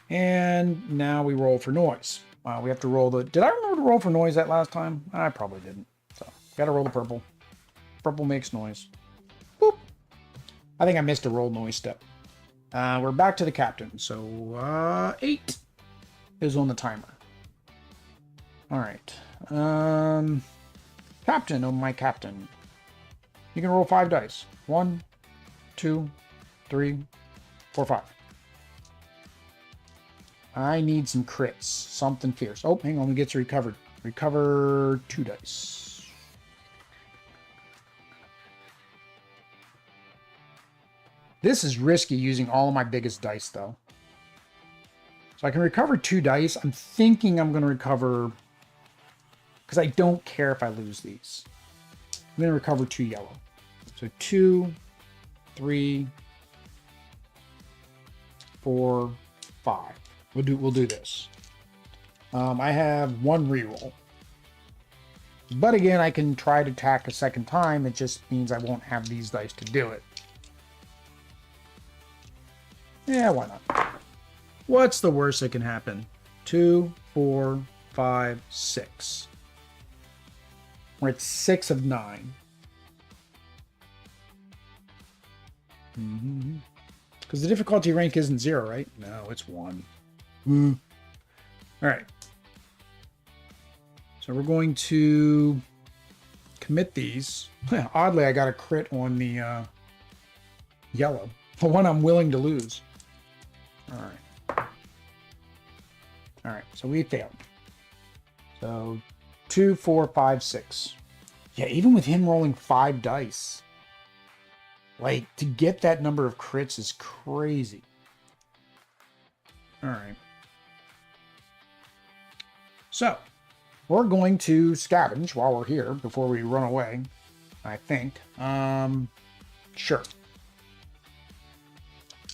and now we roll for noise. We have to roll the... Did I remember to roll for noise that last time? I probably didn't. So, got to roll the purple. Purple makes noise. Boop. I think I missed a roll noise step. We're back to the captain. So, 8 is on the timer. All right. Captain, oh my captain. You can roll 5 dice. 1, 2, 3, 4, 5. I need some crits. Something fierce. Oh, hang on. It gets recovered. Recover 2 dice. This is risky using all of my biggest dice, though. So I can recover 2 dice. I'm thinking I'm going to recover... because I don't care if I lose these. I'm going to recover 2 yellow. So 2, 3, 4, 5. We'll do this. I have 1 reroll. But again, I can try to attack a second time. It just means I won't have these dice to do it. Yeah, why not? What's the worst that can happen? 2, 4, 5, 6. We're at 6 of 9. Because the difficulty rank isn't 0, right? No, it's 1. All right. So we're going to commit these. Oddly, I got a crit on the yellow. The one I'm willing to lose. All right. All right, so we failed. So 2, 4, 5, 6. Yeah, even with him rolling 5 dice, like, to get that number of crits is crazy. All right. So, we're going to scavenge while we're here before we run away, I think. Sure.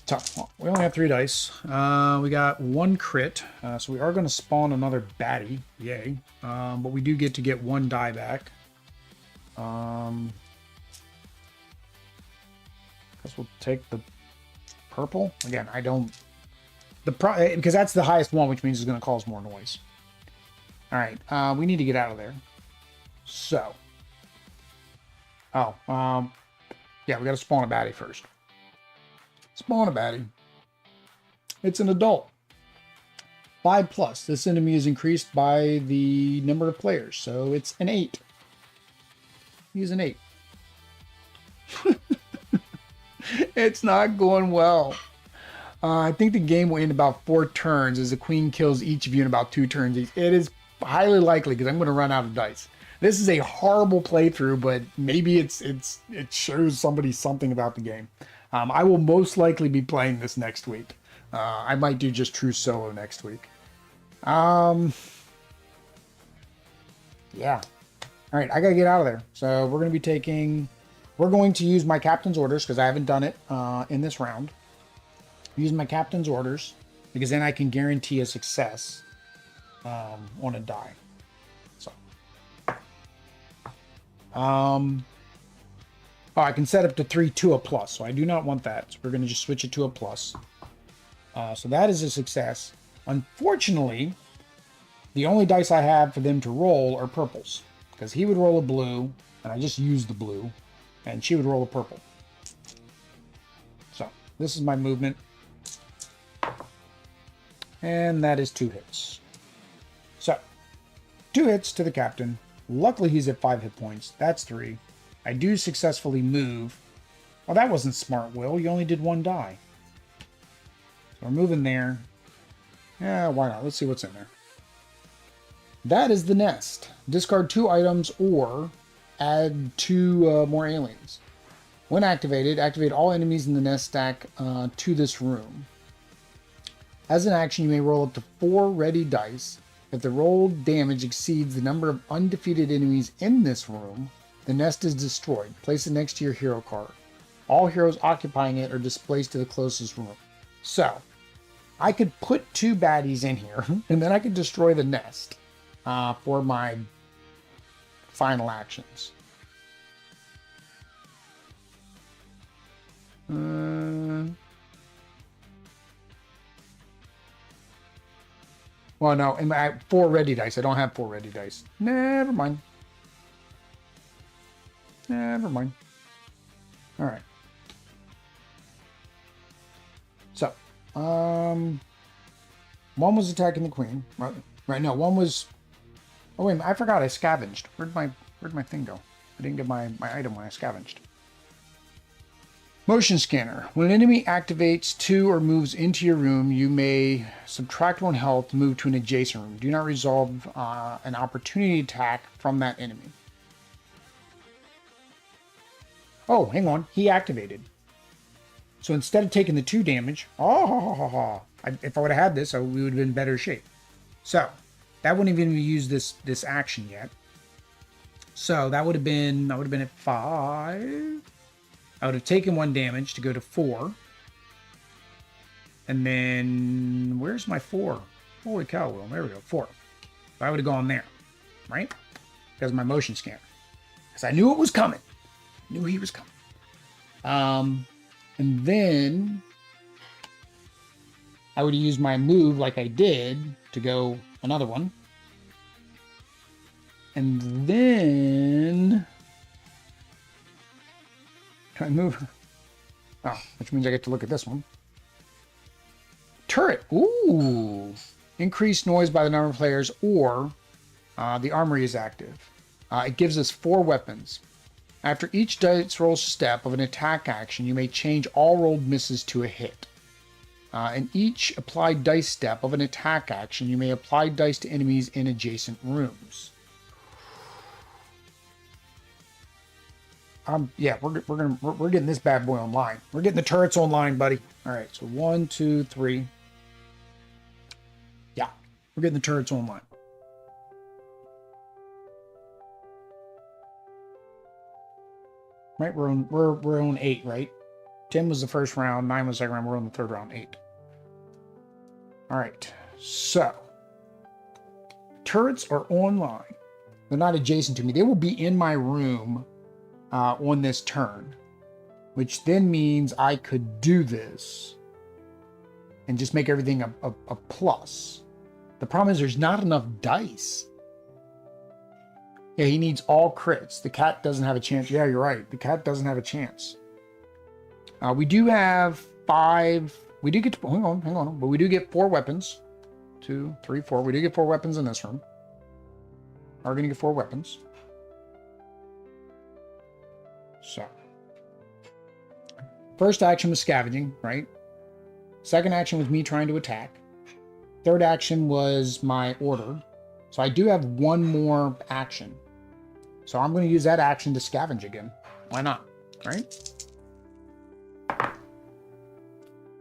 So, well, we only have 3 dice. We got 1 crit, so we are going to spawn another baddie. Yay. But we do get to get 1 die back. Guess we'll take the purple. Again, I don't... because that's the highest one, which means it's going to cause more noise. All right, we need to get out of there. So... yeah, we got to spawn a baddie first. Spawn a baddie. It's an adult. 5+. This enemy is increased by the number of players, so it's an 8. He's an 8. It's not going well. I think the game will end about 4 turns as the queen kills each of you in about 2 turns each. It is highly likely because I'm going to run out of dice. This is a horrible playthrough, but maybe it shows somebody something about the game. I will most likely be playing this next week. I might do just true solo next week. Yeah. All right, I gotta get out of there. So we're going to use my captain's orders because I haven't done it in this round. Use my captain's orders because then I can guarantee a success on a die. So, oh, I can set up to 3 to a plus, so I do not want that. So we're going to just switch it to a plus. So that is a success. Unfortunately, the only dice I have for them to roll are purples because he would roll a blue, and I just used the blue, and she would roll a purple. So this is my movement. And that is 2 hits. So, 2 hits to the captain. Luckily, he's at 5 hit points. That's 3. I do successfully move. Well, that wasn't smart, Will. You only did 1 die. So we're moving there. Yeah, why not? Let's see what's in there. That is the nest. Discard 2 items or add 2 more aliens. When activated, activate all enemies in the nest stack to this room. As an action, you may roll up to 4 ready dice. If the rolled damage exceeds the number of undefeated enemies in this room, the nest is destroyed. Place it next to your hero card. All heroes occupying it are displaced to the closest room. So, I could put 2 baddies in here, and then I could destroy the nest for my final actions. Well, no, and I have 4 ready dice. I don't have 4 ready dice. Never mind. Never mind. All right. So, one was attacking the queen. Right. No, one was. Oh wait, I forgot. I scavenged. Where'd my thing go? I didn't get my item when I scavenged. Motion scanner. When an enemy activates to or moves into your room, you may subtract 1 health to move to an adjacent room. Do not resolve an opportunity attack from that enemy. Oh, hang on. He activated. So instead of taking the 2 damage, if I would have had this, we would have been in better shape. So that wouldn't even use this action yet. So that would have been at 5. I would have taken 1 damage to go to 4. And then where's my 4? Holy cow, Will. There we go. 4. So I would have gone there, right? Because of my motion scanner. Because I knew it was coming. Knew he was coming. And then I would use my move like I did to go another one. And then can I move? Oh, which means I get to look at this one. Turret. Ooh. Increased noise by the number of players, or the armory is active. It gives us 4 weapons. After each dice roll step of an attack action, you may change all rolled misses to a hit. In each applied dice step of an attack action, you may apply dice to enemies in adjacent rooms. Yeah, we're getting this bad boy online. We're getting the turrets online, buddy. All right, so 1, 2, 3. Yeah, we're getting the turrets online. Right, we're on 8, right? 10 was the first round, 9 was the second round, we're on the 3rd round, 8. All right, so turrets are online. They're not adjacent to me. They will be in my room on this turn, which then means I could do this and just make everything a plus. The problem is there's not enough dice. Yeah, he needs all crits. The cat doesn't have a chance. Yeah, you're right. The cat doesn't have a chance. We do have 5. We do get to, hang on. But we do get 4 weapons. 2, 3, 4. We do get 4 weapons in this room. We're going to get 4 weapons. So. First action was scavenging, right? Second action was me trying to attack. Third action was my order. So I do have 1 more action. So I'm going to use that action to scavenge again. Why not? Right?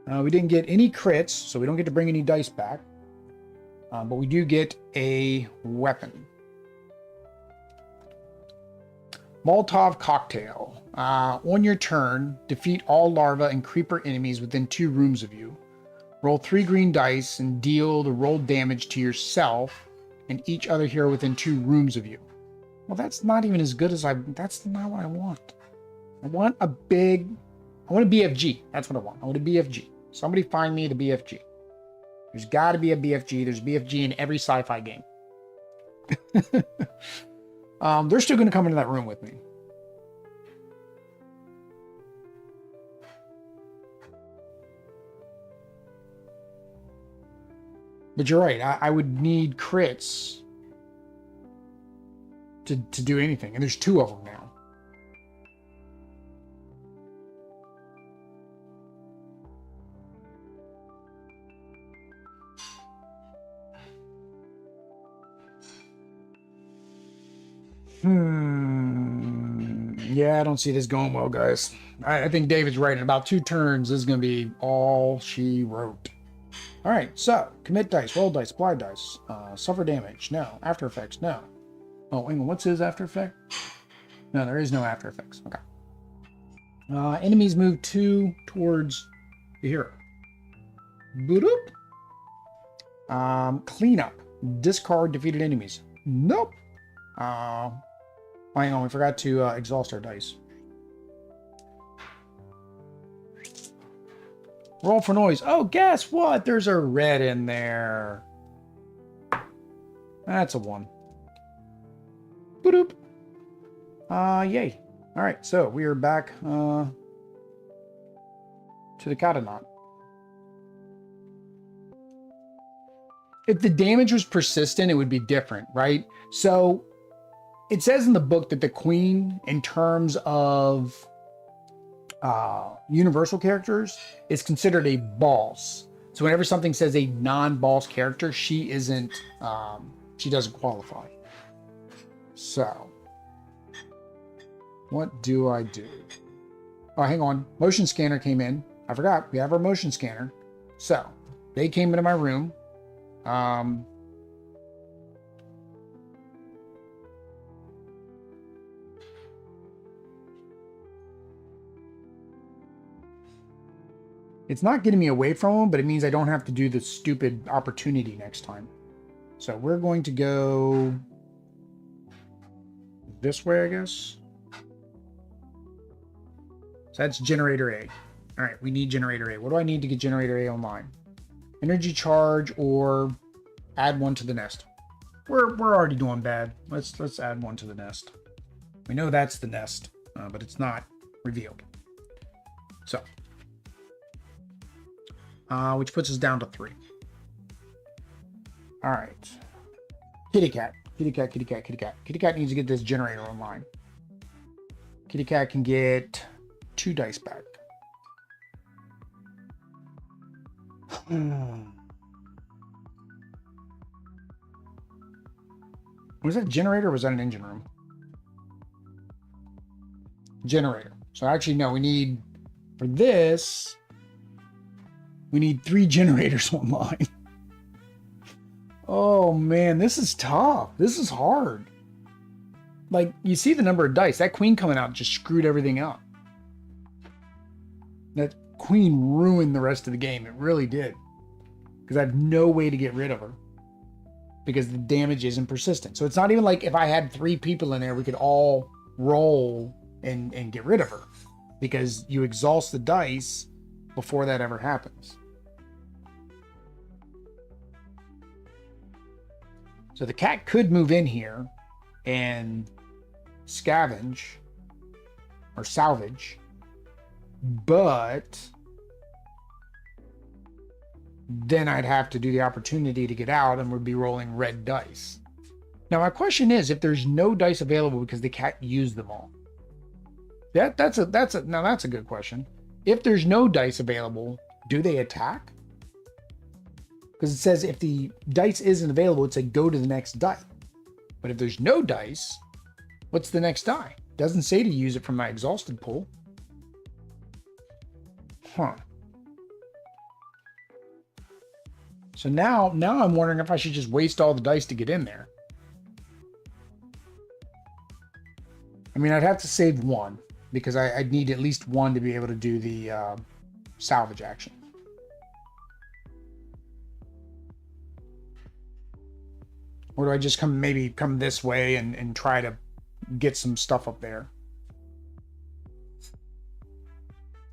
We didn't get any crits, so we don't get to bring any dice back. But we do get a weapon. Molotov Cocktail. On your turn, defeat all larva and creeper enemies within 2 rooms of you. Roll 3 green dice and deal the rolled damage to yourself and each other hero within 2 rooms of you. Well, that's not even as good as that's not what I want. I want a BFG. That's what I want. I want a BFG. Somebody find me the BFG. There's got to be a BFG. There's a BFG in every sci-fi game. They're still going to come into that room with me. But you're right. I would need crits to do anything. And there's 2 of them now. Yeah, I don't see this going well, guys. I think David's right. In about 2 turns, this is going to be all she wrote. All right, so commit dice, roll dice, apply dice, suffer damage. No. After effects. No. Oh, hang on. What's his after effect? No, there is no after effects. Okay. Enemies move 2 towards the hero. Boop. Clean up. Discard defeated enemies. Nope. Hang on, we forgot to exhaust our dice. Roll for noise. Oh, guess what? There's a red in there. That's a 1. Boop. Yay. All right, so we are back to the Catonaut. If the damage was persistent, it would be different, right? So it says in the book that the queen, in terms of universal characters, is considered a boss. So whenever something says a non-boss character, she isn't, she doesn't qualify. So what do I do? Oh, hang on. Motion scanner came in. I forgot, we have our motion scanner. So, they came into my room. It's not getting me away from them, but it means I don't have to do the stupid opportunity next time. So we're going to go this way, I guess. So that's generator A. All right, we need generator A. What do I need to get generator A online? Energy charge or add one to the nest. We're already doing bad. Let's add one to the nest. We know that's the nest, but it's not revealed. So, which puts us down to 3. All right. Kitty cat, kitty cat, kitty cat, kitty cat. Kitty cat needs to get this generator online. Kitty cat can get 2 dice back. Was that a generator or was that an engine room? Generator. So actually, no, we need, for this, we need 3 generators online. Oh man, this is tough. This is hard. Like, you see the number of dice. That queen coming out just screwed everything up. That queen ruined the rest of the game. It really did. Because I have no way to get rid of her. Because the damage isn't persistent. So it's not even like if I had 3 people in there, we could all roll and get rid of her. Because you exhaust the dice before that ever happens. So the cat could move in here and scavenge or salvage, but then I'd have to do the opportunity to get out and would be rolling red dice. Now my question is, if there's no dice available because the cat used them all, that's a good question. If there's no dice available, do they attack? Because it says if the dice isn't available, it said go to the next die. But if there's no dice, what's the next die? Doesn't say to use it from my exhausted pool. Huh. So now I'm wondering if I should just waste all the dice to get in there. I mean, I'd have to save 1 because I'd need at least 1 to be able to do the salvage action. Or do I just maybe come this way and try to get some stuff up there?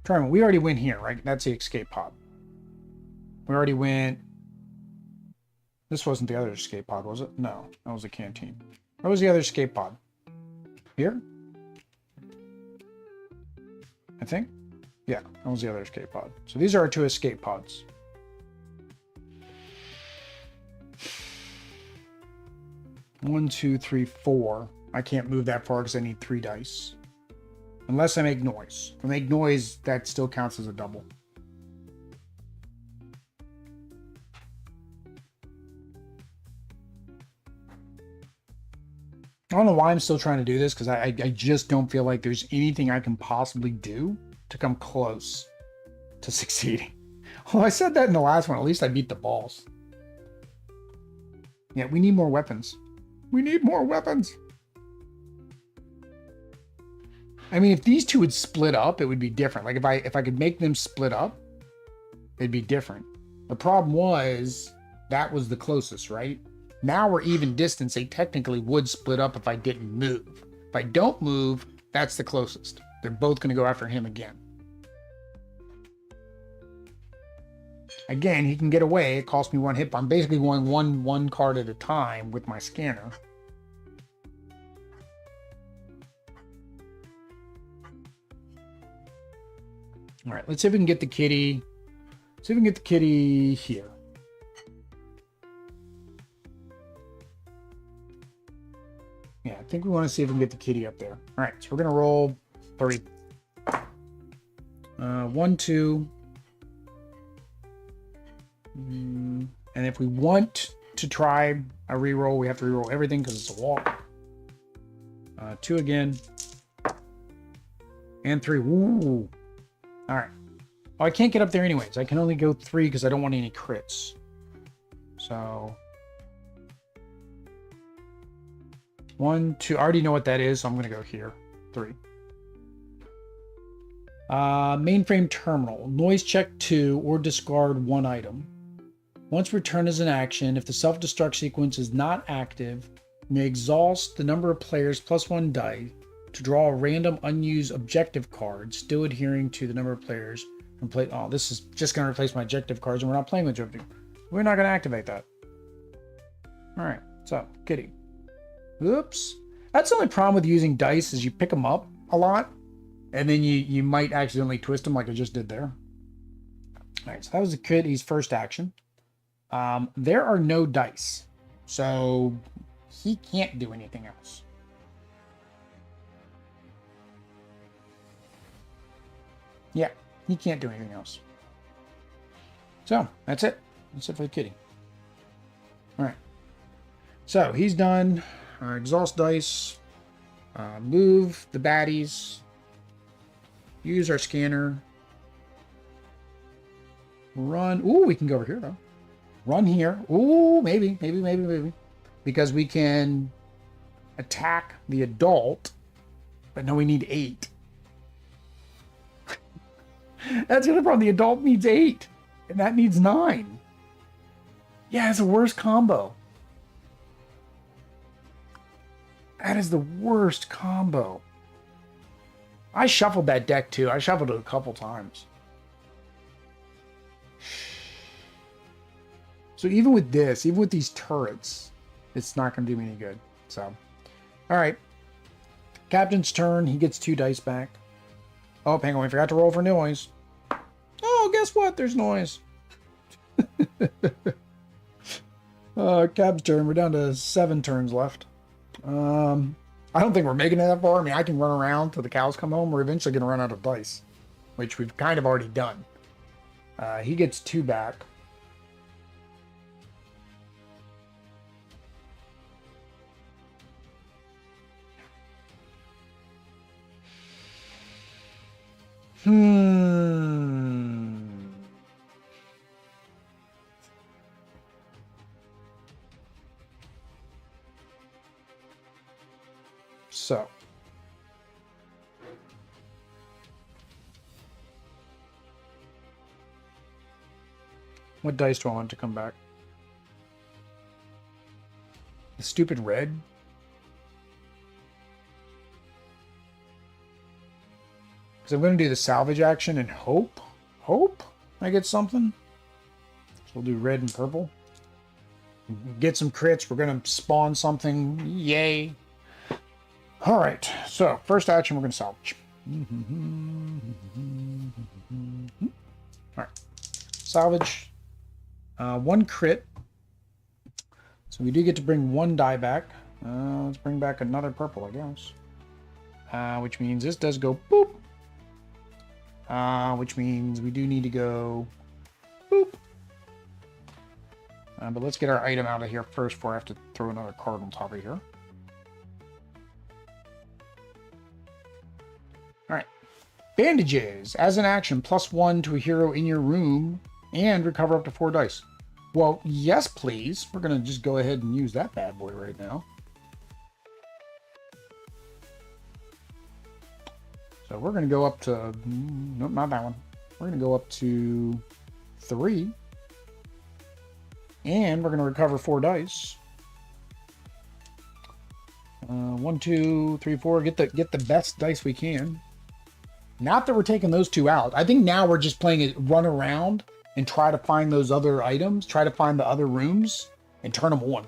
We already went here, right? That's the escape pod. We already went. This wasn't the other escape pod, was it? No, that was the canteen. Where was the other escape pod? Here? I think? Yeah, that was the other escape pod. So these are our 2 escape pods. One, 2, 3, 4. I can't move that far because I need 3 dice. Unless I make noise. If I make noise, that still counts as a double. I don't know why I'm still trying to do this, because I just don't feel like there's anything I can possibly do to come close to succeeding. Well, I said that in the last one. At least I beat the boss. Yeah, we need more weapons. We need more weapons. I mean, if these 2 would split up, it would be different. Like if I could make them split up, it'd be different. The problem was that was the closest, right? Now we're even distance. They technically would split up if I didn't move. If I don't move, that's the closest. They're both going to go after him again. Again, he can get away. It costs me 1 hit. I'm basically going one card at a time with my scanner. All right, let's see if we can get the kitty. See if we can get the kitty here. Yeah, I think we want to see if we can get the kitty up there. All right, so we're going to roll 3. 1, 2. And if we want to try a reroll, we have to reroll everything because it's a walk. 2 again. And 3. Woo! All right. Oh, I can't get up there anyways. I can only go 3 because I don't want any crits. So 1, 2. I already know what that is, so I'm going to go here. 3. Mainframe terminal. Noise check 2 or discard 1 item. Once return as an action, if the self-destruct sequence is not active, you may exhaust the number of players plus 1 die to draw a random unused objective card, still adhering to the number of players. And play. Oh, this is just going to replace my objective cards, and we're not playing with objective. We're not going to activate that. All right, so kitty. Oops. That's the only problem with using dice is you pick them up a lot, and then you might accidentally twist them like I just did there. All right, so that was the kitty's first action. There are no dice, so he can't do anything else. Yeah, he can't do anything else. So that's it. That's it for the kitty. All right. So he's done. Exhaust dice. Move the baddies. Use our scanner. Run. Ooh, we can go over here though. Run here. Ooh, maybe. Because we can attack the adult. But no, we need 8. That's the other problem. The adult needs 8. And that needs 9. Yeah, it's the worst combo. That is the worst combo. I shuffled that deck too. I shuffled it a couple times. So even with this, even with these turrets, it's not going to do me any good. So, all right. Captain's turn. He gets 2 dice back. Oh, hang on. We forgot to roll for noise. Oh, guess what? There's noise. Cap's turn. We're down to 7 turns left. I don't think we're making it that far. I mean, I can run around till the cows come home. We're eventually going to run out of dice, which we've kind of already done. He gets 2 back. So. What dice do I want to come back? The stupid red? Because I'm going to do the salvage action and hope I get something. So we'll do red and purple. Get some crits. We're going to spawn something. Yay. All right. So first action, we're going to salvage. All right. Salvage. 1 crit. So we do get to bring 1 die back. Let's bring back another purple, I guess. Which means this does go boop. Which means we do need to go boop. But let's get our item out of here first before I have to throw another card on top of here. Alright. Bandages. As an action, +1 to a hero in your room and recover up to 4 dice. Well, yes, please. We're going to just go ahead and use that bad boy right now. So we're going to go up to... Nope, not that one. We're going to go up to 3. And we're going to recover 4 dice. 1, 2, 3, 4. Get the best dice we can. Not that we're taking those 2 out. I think now we're just playing it run around and try to find those other items. Try to find the other rooms and turn them on.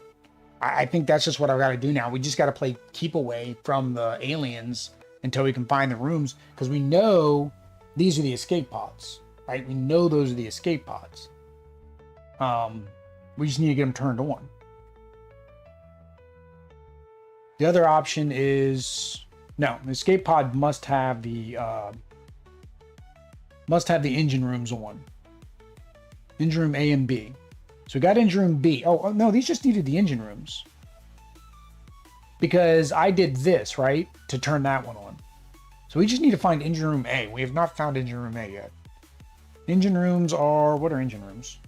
I think that's just what I've got to do now. We just got to play keep away from the aliens until we can find the rooms, because we know these are the escape pods, right? We know those are the escape pods. We just need to get them turned on. The other option is no. The escape pod must have the engine rooms on. Engine room A and B. So we got engine room B. Oh no, these just needed the engine rooms. Because I did this, right, to turn that one on. So we just need to find engine room A. We have not found engine room A yet. Engine rooms are, what are engine rooms?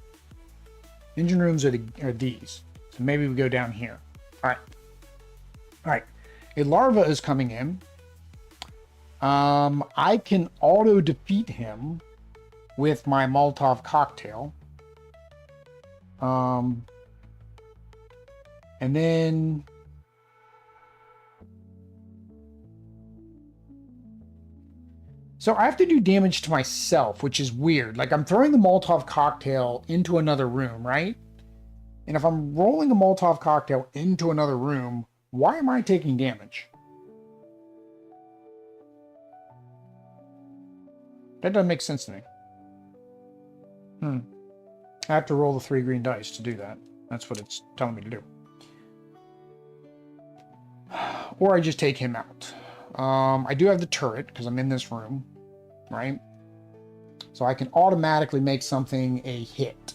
Engine rooms are these. So maybe we go down here. All right. All right. A larva is coming in. I can auto defeat him with my Molotov cocktail. And then so I have to do damage to myself, which is weird. Like I'm throwing the Molotov cocktail into another room, right? And if I'm rolling a Molotov cocktail into another room, why am I taking damage? That doesn't make sense to me. I have to roll the 3 green dice to do that. That's what it's telling me to do. Or I just take him out. I do have the turret because I'm in this room, right? So I can automatically make something a hit.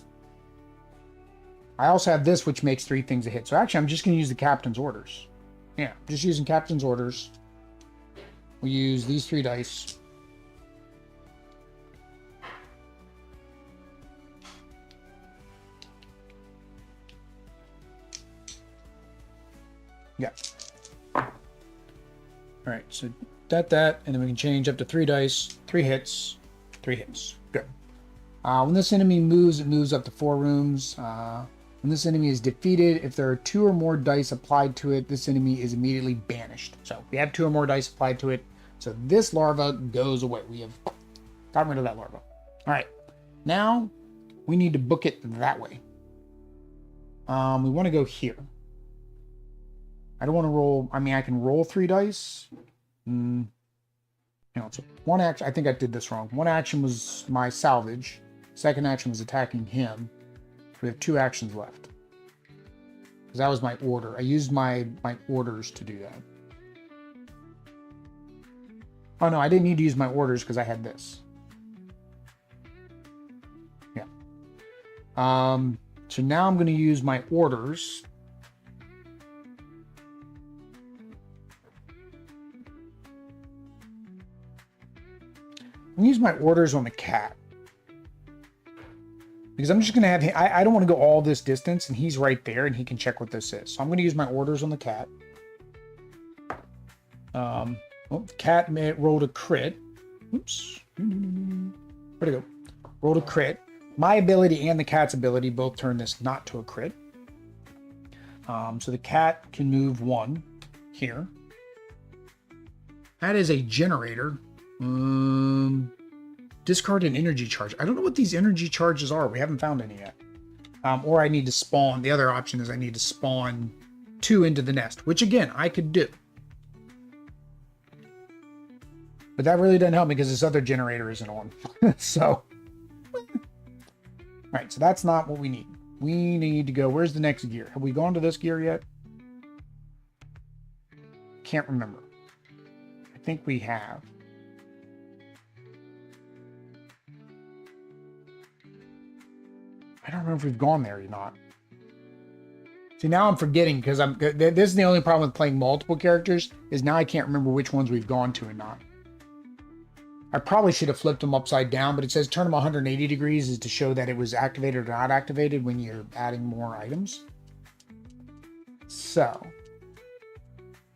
I also have this, which makes 3 things a hit. So actually, I'm just going to use the captain's orders. Yeah, just using captain's orders. We use these 3 dice. Yeah. All right, so that, and then we can change up to 3 dice, 3 hits, 3 hits. Good. When this enemy moves, it moves up to 4 rooms. When this enemy is defeated, if there are 2 or more dice applied to it, this enemy is immediately banished. So we have 2 or more dice applied to it. So this larva goes away. We have gotten rid of that larva. All right, now we need to book it that way. We want to go here. I don't want to roll. I mean, I can roll 3 dice. You know, so 1 action. I think I did this wrong. 1 action was my salvage. 2nd action was attacking him. We have 2 actions left. Because that was my order. I used my orders to do that. Oh no, I didn't need to use my orders because I had this. Yeah. So now I'm going to use my orders. I'm going to use my orders on the cat. Because I'm just going to have him, I don't want to go all this distance, and he's right there, and he can check what this is. So I'm going to use my orders on the cat. Well, the cat rolled a crit. Oops. Where'd it go? Rolled a crit. My ability and the cat's ability both turn this not to a crit. So the cat can move 1 here. That is a generator. Discard an energy charge. I don't know what these energy charges are. We haven't found any yet. Or I need to spawn. The other option is I need to spawn 2 into the nest, which again, I could do. But that really doesn't help me because this other generator isn't on. So, all right, so that's not what we need. We need to go, where's the next gear? Have we gone to this gear yet? Can't remember. I think we have. I don't remember if we've gone there or not. See, now I'm forgetting because this is the only problem with playing multiple characters is now I can't remember which ones we've gone to and not. I probably should have flipped them upside down, but it says turn them 180 degrees is to show that it was activated or not activated when you're adding more items. So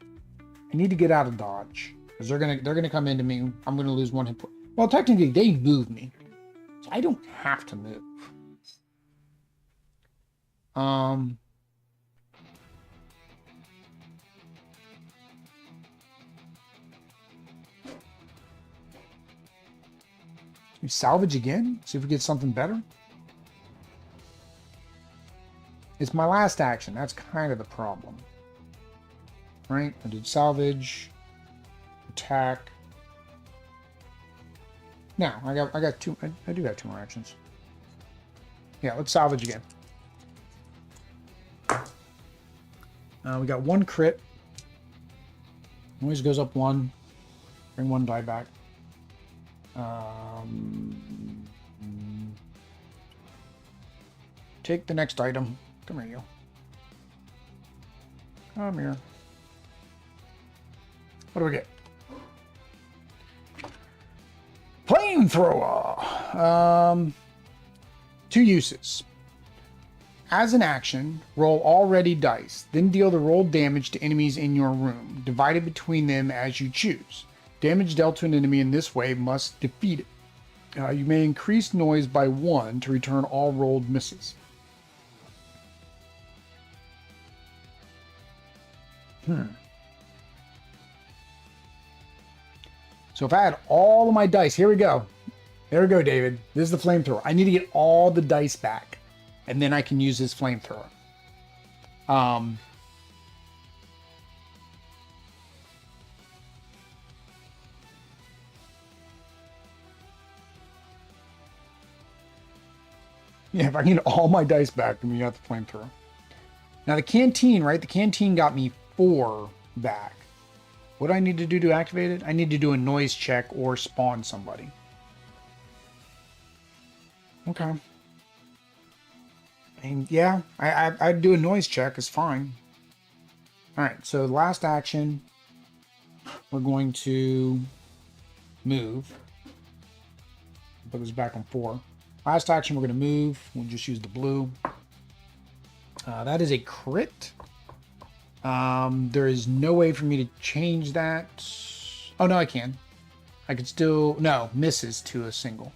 I need to get out of dodge because they're gonna come into me. I'm gonna lose 1 hit point. Well, technically they move me, so I don't have to move. We salvage again? See if we get something better? It's my last action. That's kind of the problem. Right? I did salvage, attack. Now, I got 2. I do have 2 more actions. Yeah, let's salvage again. We got 1 crit. Always goes up 1. Bring 1 die back. Take the next item. Come here, you. Come here. What do we get? Flamethrower! Two uses. As an action, roll all ready dice, then deal the rolled damage to enemies in your room, divided between them as you choose. Damage dealt to an enemy in this way must defeat it. You may increase noise by 1 to return all rolled misses. So if I had all of my dice, here we go. There we go, David. This is the flamethrower. I need to get all the dice back, and then I can use this flamethrower. Yeah, if I can get all my dice back, then we got the flamethrower. Now the canteen, right? The canteen got me 4 back. What do I need to do to activate it? I need to do a noise check or spawn somebody. Okay. And yeah, I'd do a noise check. It's fine. All right, so last action, we're going to move. Put this back on 4. Last action, we're going to move. We'll just use the blue. That is a crit. There is no way for me to change that. Oh, no, I can. I could still... No, misses to a single.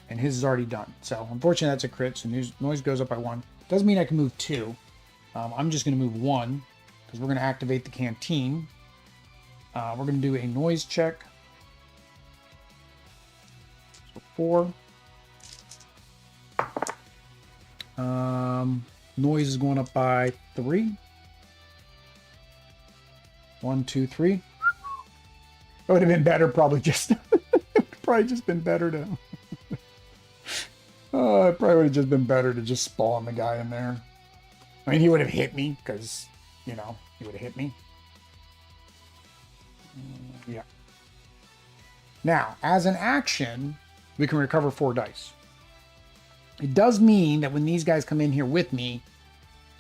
And his is already done. So, unfortunately, that's a crit. So, noise goes up by 1. Doesn't mean I can move 2. I'm just going to move 1. Because we're going to activate the canteen. We're going to do a noise check. So, 4. Noise is going up by 3. 1, 2, 3. It would have been better, probably just been better to. Oh, it probably would have just been better to just spawn the guy in there. I mean, he would have hit me because, you know, he would have hit me. Yeah. Now, as an action, we can recover 4 dice. It does mean that when these guys come in here with me,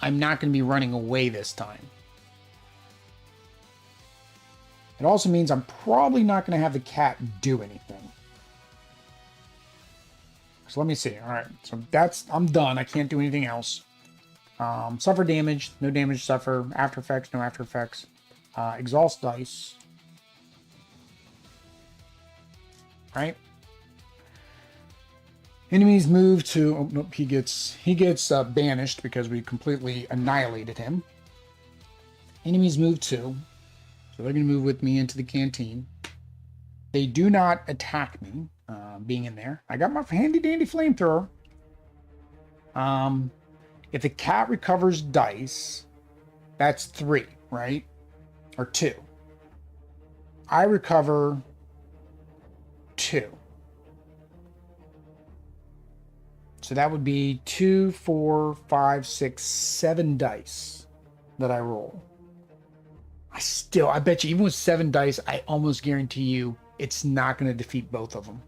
I'm not going to be running away this time. It also means I'm probably not going to have the cat do anything. So let me see. All right, so I'm done. I can't do anything else. Suffer damage, no damage suffer. After effects, no after effects. Exhaust dice. Right. Enemies move to... Oh, nope, he gets banished because we completely annihilated him. Enemies move 2. So they're going to move with me into the canteen. They do not attack me, being in there. I got my handy-dandy flamethrower. If the cat recovers dice, that's 3, right? Or 2. I recover 2. So that would be 2, 4, 5, 6, 7 dice that I roll. I bet you, even with 7 dice, I almost guarantee you it's not going to defeat both of them.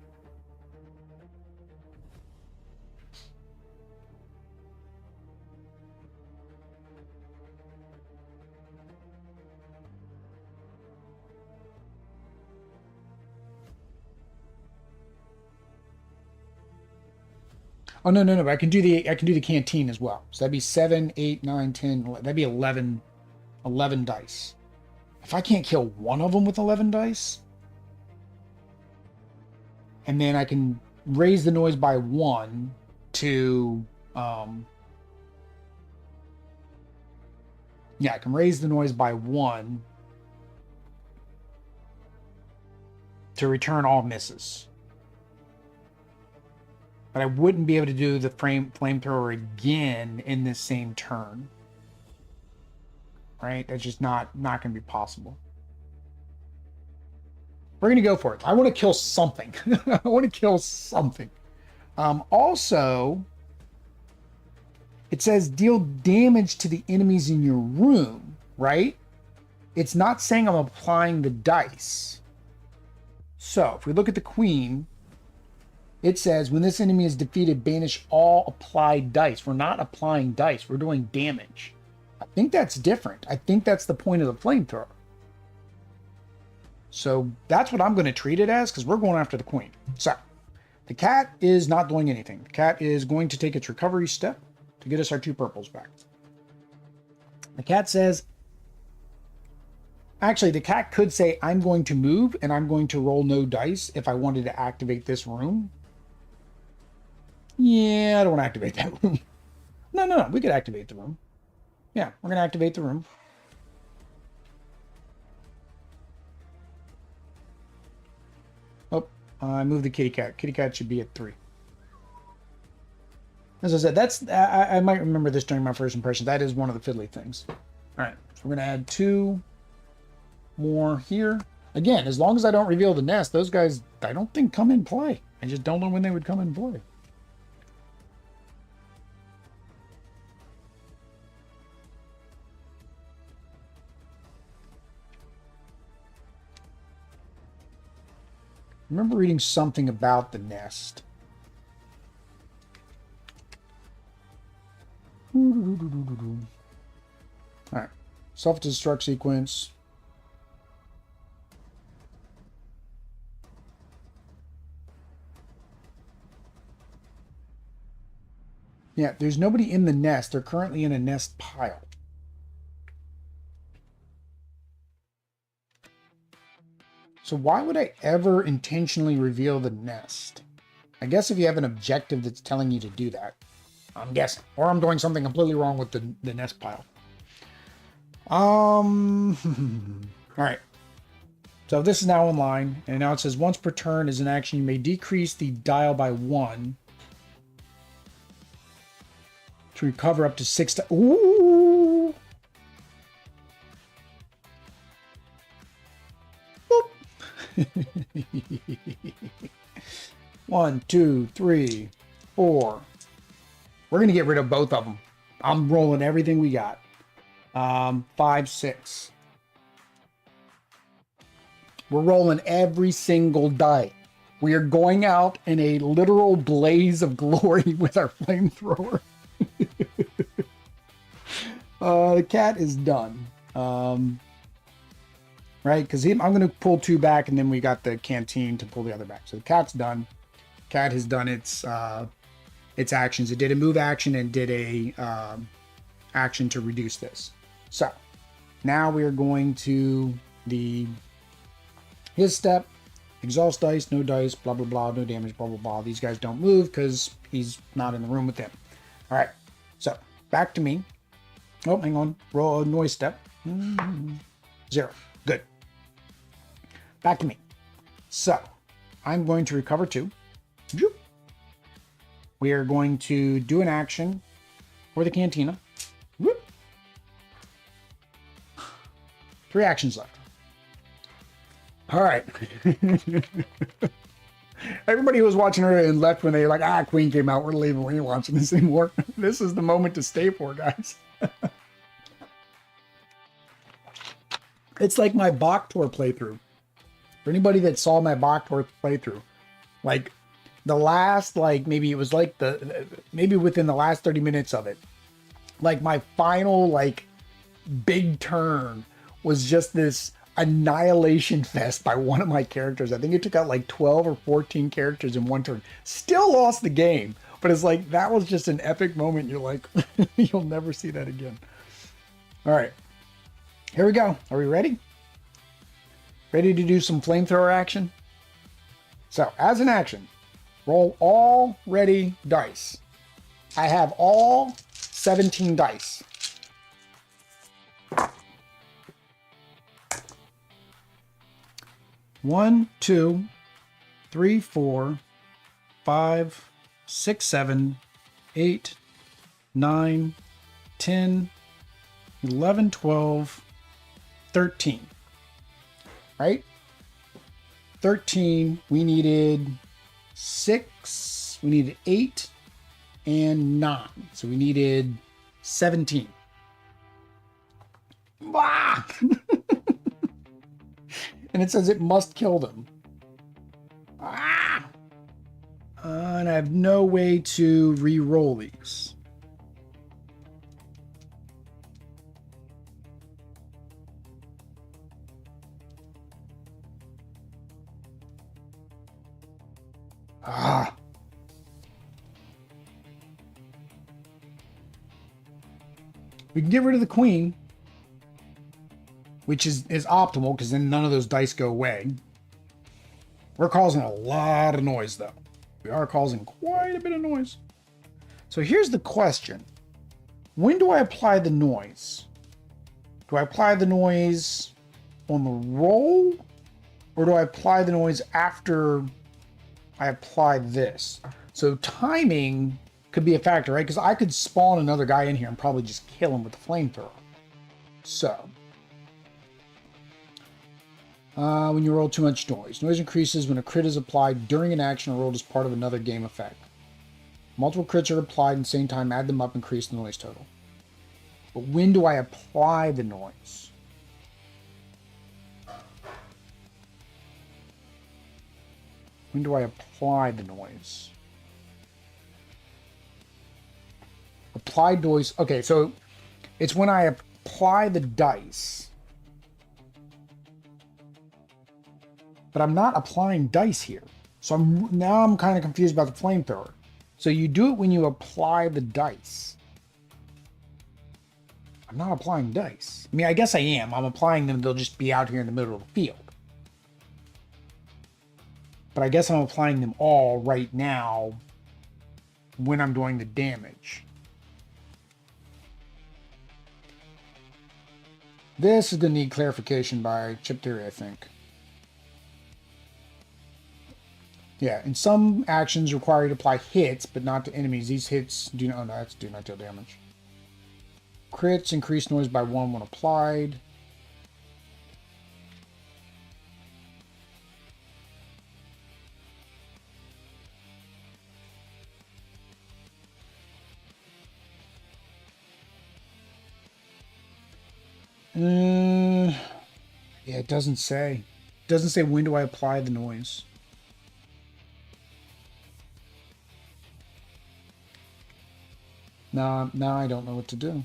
Oh, no. But I can do the canteen as well. So that'd be 7, 8, 9, 10, 11. That'd be 11 dice. If I can't kill one of them with 11 dice, and then I can raise the noise by 1 to, yeah, I can raise the noise by 1 to return all misses. But I wouldn't be able to do the flamethrower again in this same turn. Right? That's just not going to be possible. We're going to go for it. I want to kill something. I want to kill something. Also, it says deal damage to the enemies in your room, right? It's not saying I'm applying the dice. So, if we look at the queen, it says, when this enemy is defeated, banish all applied dice. We're not applying dice. We're doing damage. I think that's different. I think that's the point of the flamethrower. So that's what I'm going to treat it as, because we're going after the queen. So The cat is not doing anything. The cat is going to take its recovery step to get us our 2 purples back. The cat says, actually, the cat could say, I'm going to move and I'm going to roll no dice if I wanted to activate this room. Yeah, I don't want to activate that room. No. We could activate the room. Yeah, we're going to activate the room. Oh, I moved the kitty cat. Kitty cat should be at 3. As I said, that's I might remember this during my first impression. That is one of the fiddly things. All right, so we're going to add 2 more here. Again, as long as I don't reveal the nest, those guys, I don't think come in play. I just don't know when they would come in play. I remember reading something about the nest. All right, self-destruct sequence. Yeah, there's nobody in the nest. They're currently in a nest pile. So why would I ever intentionally reveal the nest? I guess if you have an objective that's telling you to do that. I'm guessing. Or I'm doing something completely wrong with the nest pile. All right. So this is now online, and now it says once per turn is an action, you may decrease the dial by 1 to recover up to 6. Ooh! Boop. 1, 2, 3, 4. We're gonna get rid of both of them. I'm rolling everything we got. 5, 6. We're rolling every single die. We are going out in a literal blaze of glory with our flamethrower. The cat is done. Right? Because I'm going to pull 2 back, and then we got the canteen to pull the other back. So the cat's done. Cat has done its actions. It did a move action and did a action to reduce this. So now we are going to his step. Exhaust dice, no dice, blah, blah, blah, no damage, blah, blah, blah. These guys don't move because he's not in the room with them. All right. So back to me. Oh, hang on. Roll a noise step. 0. Good. Back to me. So I'm going to recover 2. We are going to do an action for the cantina. 3 actions left. All right. Everybody who was watching earlier and left when they were like, Queen came out, we're leaving, we ain't watching this anymore. This is the moment to stay for, guys. It's like my Bach tour playthrough. For anybody that saw my Bach tour playthrough, like the last, like maybe it was like maybe within the last 30 minutes of it, like my final like big turn was just this annihilation fest by one of my characters. I think it took out like 12 or 14 characters in one turn. Still lost the game, but it's like that was just an epic moment. You're like, you'll never see that again. All right, here we go. Are we ready? Ready to do some flamethrower action? So as an action, roll all ready dice. I have all 17 dice. 1, 2, 3, 4, 5, 6, 7, 8, 9, 10, 11, 12, 13. Right? 13, we needed 6, we needed 8, and 9. So we needed 17. Ah! And it says it must kill them. Ah! And I have no way to re-roll these. Ah. We can get rid of the queen, which is optimal because then none of those dice go away. We're causing a lot of noise, though. We are causing quite a bit of noise. So here's the question. When do I apply the noise? Do I apply the noise on the roll? Or do I apply the noise after I apply this? So timing could be a factor, right? Because I could spawn another guy in here and probably just kill him with the flamethrower. So, when you roll too much noise. Noise increases when a crit is applied during an action or rolled as part of another game effect. Multiple crits are applied at the same time, add them up, increase the noise total. But when do I apply the noise? When do I apply the noise? Apply noise. Okay, so it's when I apply the dice. But I'm not applying dice here. So now I'm kind of confused about the flamethrower. So you do it when you apply the dice. I'm not applying dice. I mean, I guess I am. I'm applying them. They'll just be out here in the middle of the field. But I guess I'm applying them all right now when I'm doing the damage. This is going to need clarification by Chip Theory, I think. Yeah, in some actions require you to apply hits, but not to enemies. These hits do not, oh no, that's do not deal damage. Crits increase noise by 1 when applied. Yeah, it doesn't say. It doesn't say when do I apply the noise. Now I don't know what to do.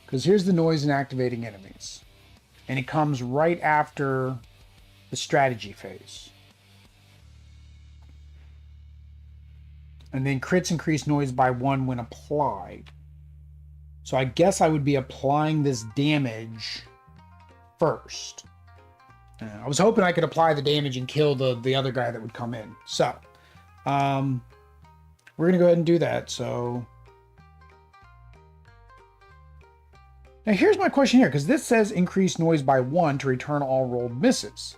Because here's the noise in activating enemies. And it comes right after the strategy phase. And then crits increase noise by 1 when applied. So I guess I would be applying this damage first. I was hoping I could apply the damage and kill the other guy that would come in. So, we're going to go ahead and do that. So, now here's my question here, because this says increase noise by 1 to return all rolled misses.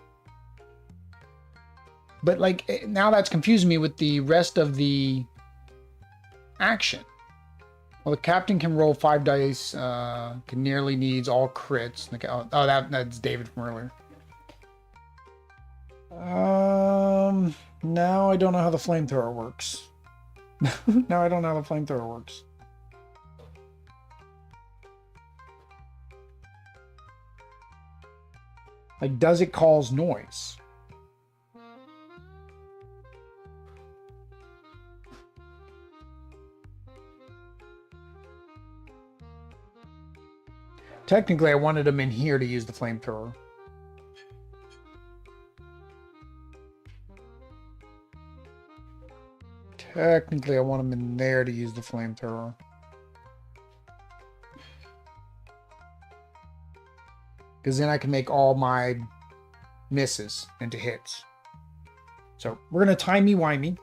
But like, now that's confusing me with the rest of the action. Well, the captain can roll 5 dice, can nearly needs all crits. Oh, that's David from earlier. Now I don't know how the flamethrower works. Now I don't know how the flamethrower works. Like, does it cause noise? Technically, I wanted him in here to use the flamethrower. Technically, I want him in there to use the flamethrower. Because then I can make all my misses into hits. So we're going to timey-wimey.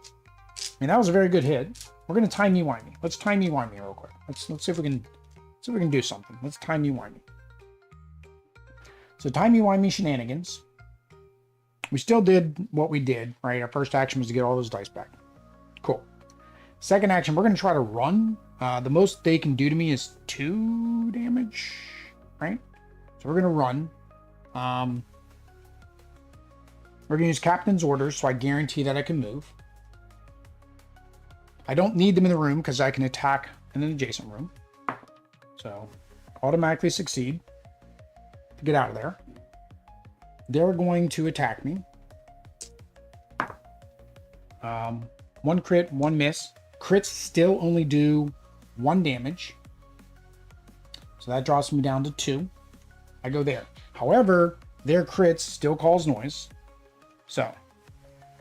And that was a very good hit. We're going to timey-wimey. Let's timey-wimey real quick. Let's see if we can do something. Let's timey-wimey. So timey-wimey shenanigans. We still did what we did, right? Our first action was to get all those dice back. Cool. Second action, we're going to try to run. The most they can do to me is 2 damage, right? So we're going to run. We're going to use captain's orders, so I guarantee that I can move. I don't need them in the room because I can attack in an adjacent room. So automatically succeed to get out of there. They're going to attack me. 1 crit, 1 miss. Crits still only do 1 damage. So that drops me down to 2. I go there. However, their crits still cause noise. So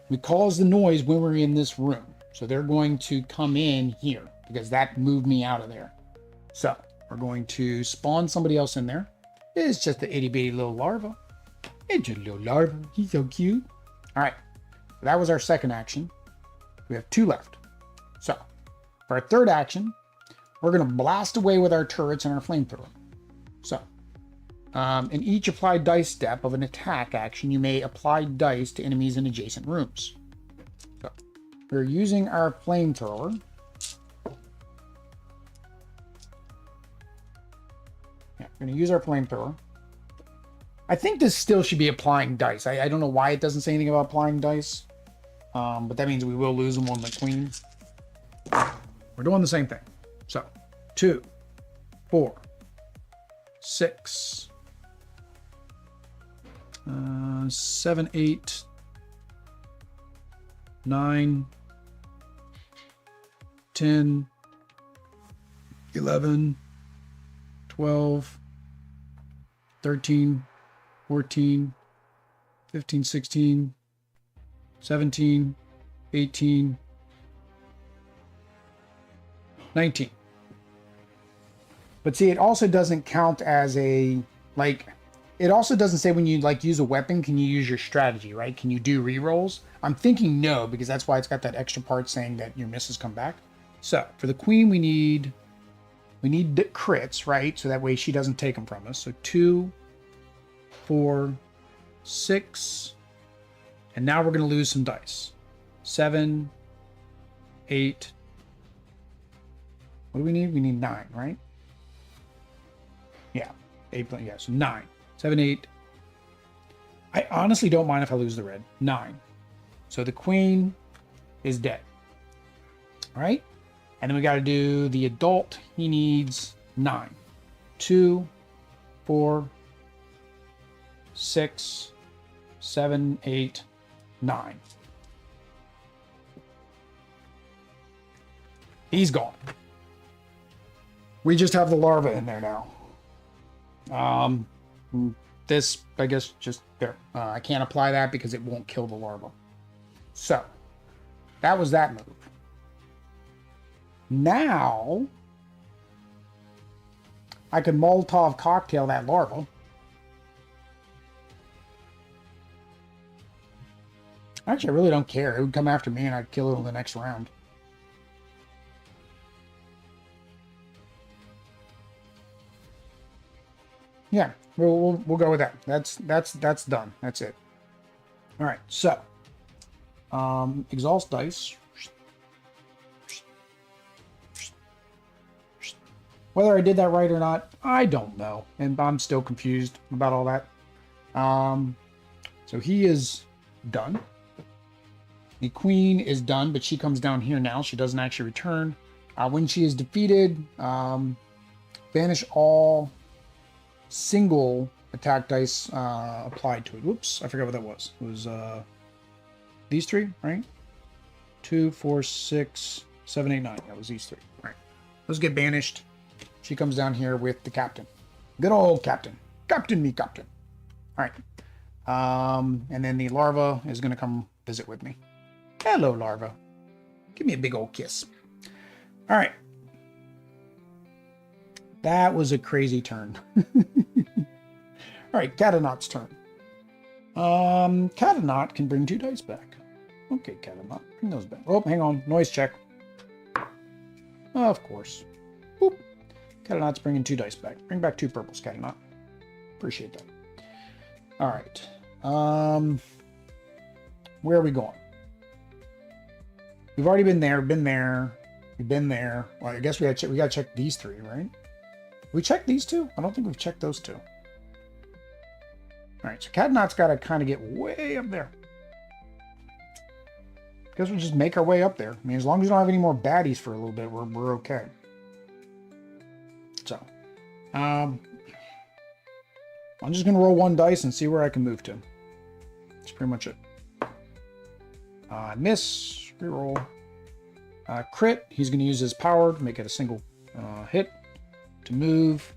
we cause the noise when we're in this room. So they're going to come in here because that moved me out of there. So we're going to spawn somebody else in there. It's just the itty bitty little larva. It's a little larva. He's so cute. All right. That was our second action. We have 2 left. So for our third action, we're going to blast away with our turrets and our flamethrower. So in each applied dice step of an attack action, you may apply dice to enemies in adjacent rooms. So we're using our flamethrower. Yeah, we're going to use our flamethrower. I think this still should be applying dice. I don't know why it doesn't say anything about applying dice. But that means we will lose them on the queen. We're doing the same thing. So 2, 4, 6, 7, 8, 9, 10, 11, 12, 13, 14, 15, 16, 17, 18, 19. But see, it also doesn't count as a, like, it also doesn't say when you like use a weapon, can you use your strategy, right? Can you do rerolls? I'm thinking no, because that's why it's got that extra part saying that your misses come back. So for the queen, we need the crits, right? So that way she doesn't take them from us. So 2, 4, 6, and now we're going to lose some dice. 7, 8. What do we need? We need 9, right? Yeah, 8. Yeah, so 9, 7, 8. I honestly don't mind if I lose the red. 9. So the queen is dead. All right. And then we got to do the adult. He needs 9. 2, 4, 6, 7, 8, 9. He's gone. We just have the larva in there now. This, I guess, just there. I can't apply that because it won't kill the larva. So, that was that move. Now, I could Molotov cocktail that larva. Actually, I really don't care. It would come after me and I'd kill it in the next round. Yeah, we'll go with that. That's done. That's it. All right, so exhaust dice. Whether I did that right or not, I don't know, and I'm still confused about all that. So he is done. The queen is done, but she comes down here now. She doesn't actually return. When she is defeated, banish all single attack dice applied to it. Whoops, I forgot what that was. It was these 3, right? 2, 4, 6, 7, 8, 9. That was these 3. All right. Those get banished. She comes down here with the captain. Good old captain. Captain me, captain. All right. And then the larva is going to come visit with me. Hello, larva. Give me a big old kiss. All right. That was a crazy turn. All right, Catonaut's turn. Catonaut can bring 2 dice back. Okay, Catonaut, bring those back. Oh, hang on. Noise check. Of course. Boop. Catonaut's bringing 2 dice back. Bring back 2 purples, Catonaut. Appreciate that. All right. Where are we going? We've already been there. We've been there. Well, I guess we got to check these 3, right? We checked these 2? I don't think we've checked those 2. All right, so Catonaut's got to kind of get way up there. Guess we'll just make our way up there. I mean, as long as we don't have any more baddies for a little bit, we're okay. So, I'm just going to roll 1 dice and see where I can move to. That's pretty much it. Miss, reroll. Crit, he's going to use his power to make it a single hit. To move.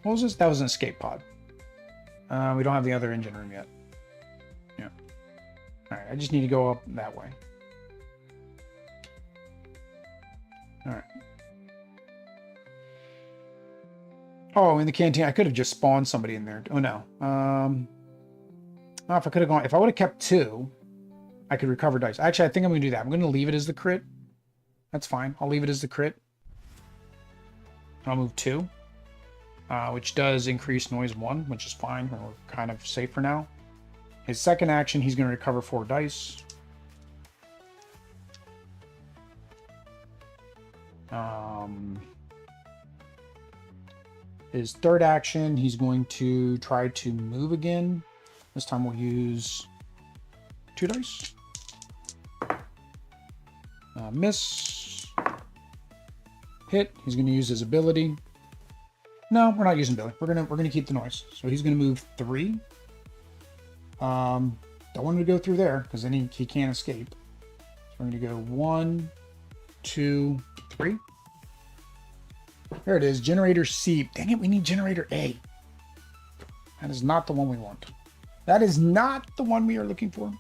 What was this? That was an escape pod. We don't have the other engine room yet. Yeah. Alright, I just need to go up that way. Alright. Oh, in the canteen, I could have just spawned somebody in there. Oh, no. Oh, if I could have gone... If I would have kept 2, I could recover dice. Actually, I think I'm going to do that. I'm going to leave it as the crit. That's fine. I'll leave it as the crit. I'll move 2. Which does increase noise 1, which is fine. We're kind of safe for now. His second action, he's going to recover 4 dice. His third action, he's going to try to move again. This time we'll use 2 dice. Miss. Hit. He's going to use his ability. No, we're not using ability. We're gonna keep the noise. So he's gonna move 3. Don't want him to go through there because then he can't escape. So we're gonna go 1, 2, 3. There it is. Generator C. Dang it, we need generator A. That is not the one we want. That is not the one we are looking for.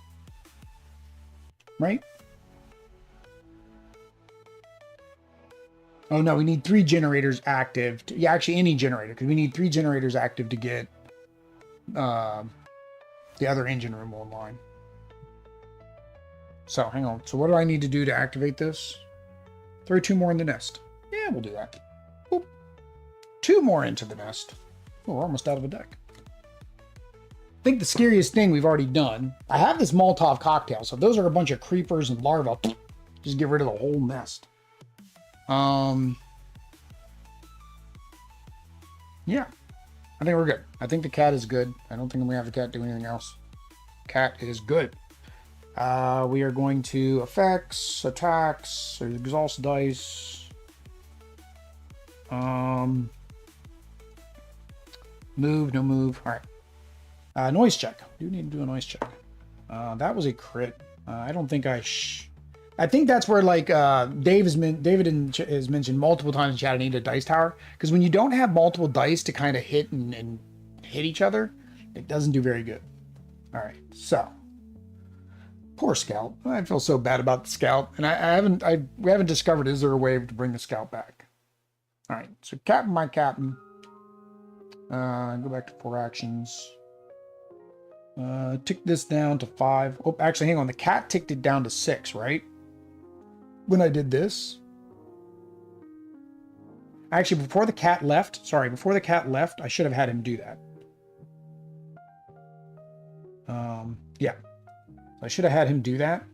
Right? Oh no, we need 3 generators active. Yeah, actually any generator, because we need 3 generators active to get the other engine room online. So hang on. So what do I need to do to activate this? Throw 2 more in the nest. Yeah, we'll do that. Boop. 2 more into the nest. Oh, we're almost out of a deck. I think the scariest thing we've already done. I have this Molotov cocktail, so those are a bunch of creepers and larvae. Just get rid of the whole nest. Yeah, I think we're good. I think the cat is good. I don't think we have the cat do anything else. Cat is good. We are going to effects, attacks, exhaust dice. Move, no move. All right. Noise check. Do need to do a noise check. That was a crit. I don't think I think that's where, like, David has mentioned multiple times in chat, I need a dice tower. Because when you don't have multiple dice to kind of hit and hit each other, it doesn't do very good. All right, so. Poor Scout. I feel so bad about the Scout. And we haven't discovered, is there a way to bring the Scout back? All right, so Captain, my Captain. Go back to 4 actions. Tick this down to 5. Oh, actually, hang on. The cat ticked it down to 6, right? When I did this. Actually, before the cat left, I should have had him do that. Yeah. I should have had him do that.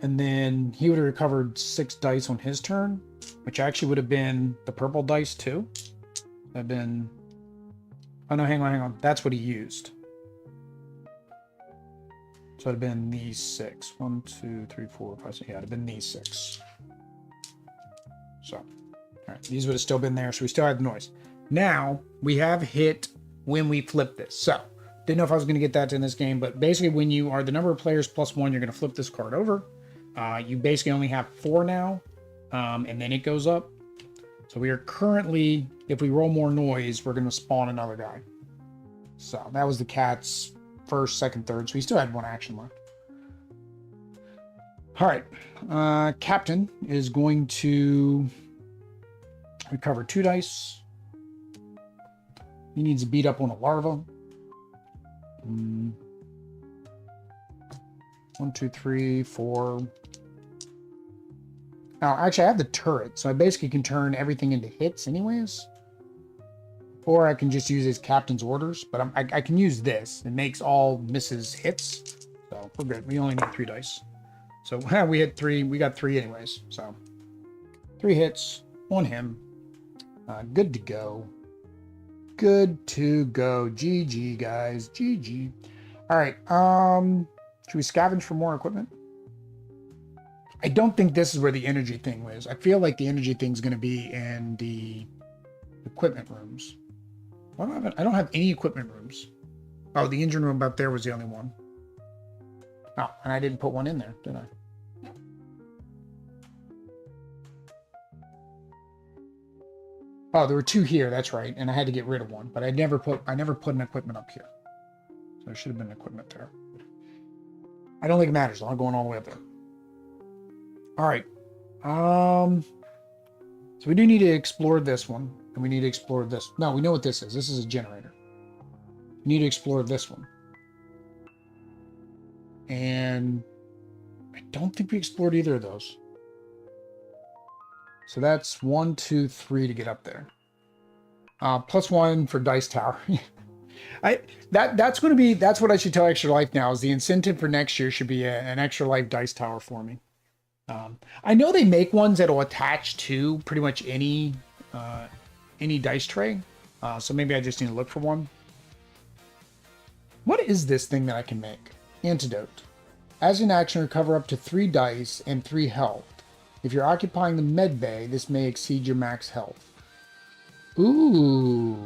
And then he would have recovered 6 dice on his turn, which actually would have been the purple dice too. That'd been... Oh no, hang on. That's what he used. So it'd have been these 6. 1, 2, 3, 4, 5, 6. Yeah, it'd have been these 6. So, all right, these would have still been there. So we still had the noise. Now we have hit when we flip this. So didn't know if I was going to get that in this game, but basically when you are the number of players plus 1, you're going to flip this card over. You basically only have 4 now, and then it goes up. So we are currently, if we roll more noise, we're going to spawn another guy. So that was the cat's first, second, third. So he still had 1 action left. All right. Captain is going to recover 2 dice. He needs to beat up on a larva. 1, 2, 3, 4. Now, actually, I have the turret, so I basically can turn everything into hits anyways. Or I can just use his captain's orders, but I can use this. It makes all misses hits, so we're good. We only need 3 dice. So we had 3. We got 3 anyways, so 3 hits on him. Good to go. Good to go. GG, guys. GG. All right. Should we scavenge for more equipment? I don't think this is where the energy thing was. I feel like the energy thing's going to be in the equipment rooms. Why do I don't have any equipment rooms. Oh, the engine room up there was the only one. Oh, and I didn't put one in there, did I? Oh, there were 2 here. That's right. And I had to get rid of one, but I never put an equipment up here. So there should have been equipment there. I don't think it matters. I'm going all the way up there. All right. So we do need to explore this one, and we need to explore this. No, we know what this is. This is a generator. We need to explore this one. And I don't think we explored either of those. So that's 1, 2, 3 to get up there. +1 for dice tower. That's what I should tell Extra Life now, is the incentive for next year should be an Extra Life dice tower for me. I know they make ones that'll attach to pretty much any dice tray. So maybe I just need to look for one. What is this thing that I can make? Antidote. As an action, recover up to 3 dice and 3 health. If you're occupying the med bay, this may exceed your max health. Ooh.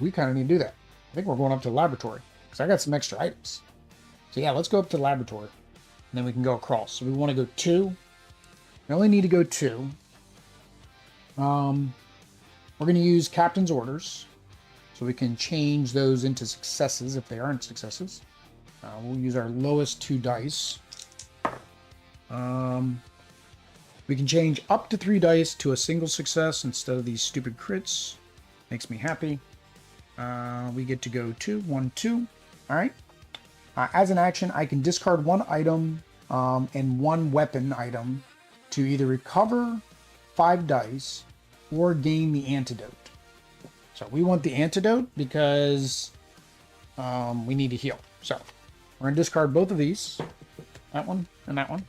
We kind of need to do that. I think we're going up to the laboratory because I got some extra items. So yeah, let's go up to the laboratory and then we can go across. So we want to go 2. We only need to go 2. We're going to use captain's orders so we can change those into successes if they aren't successes. We'll use our lowest 2 dice. We can change up to 3 dice to a single success instead of these stupid crits. Makes me happy. We get to go 2, 1, 2. All right. As an action, I can discard 1 item and 1 weapon item to either recover 5 dice or gain the antidote. So we want the antidote because we need to heal. So we're going to discard both of these, that one and that one,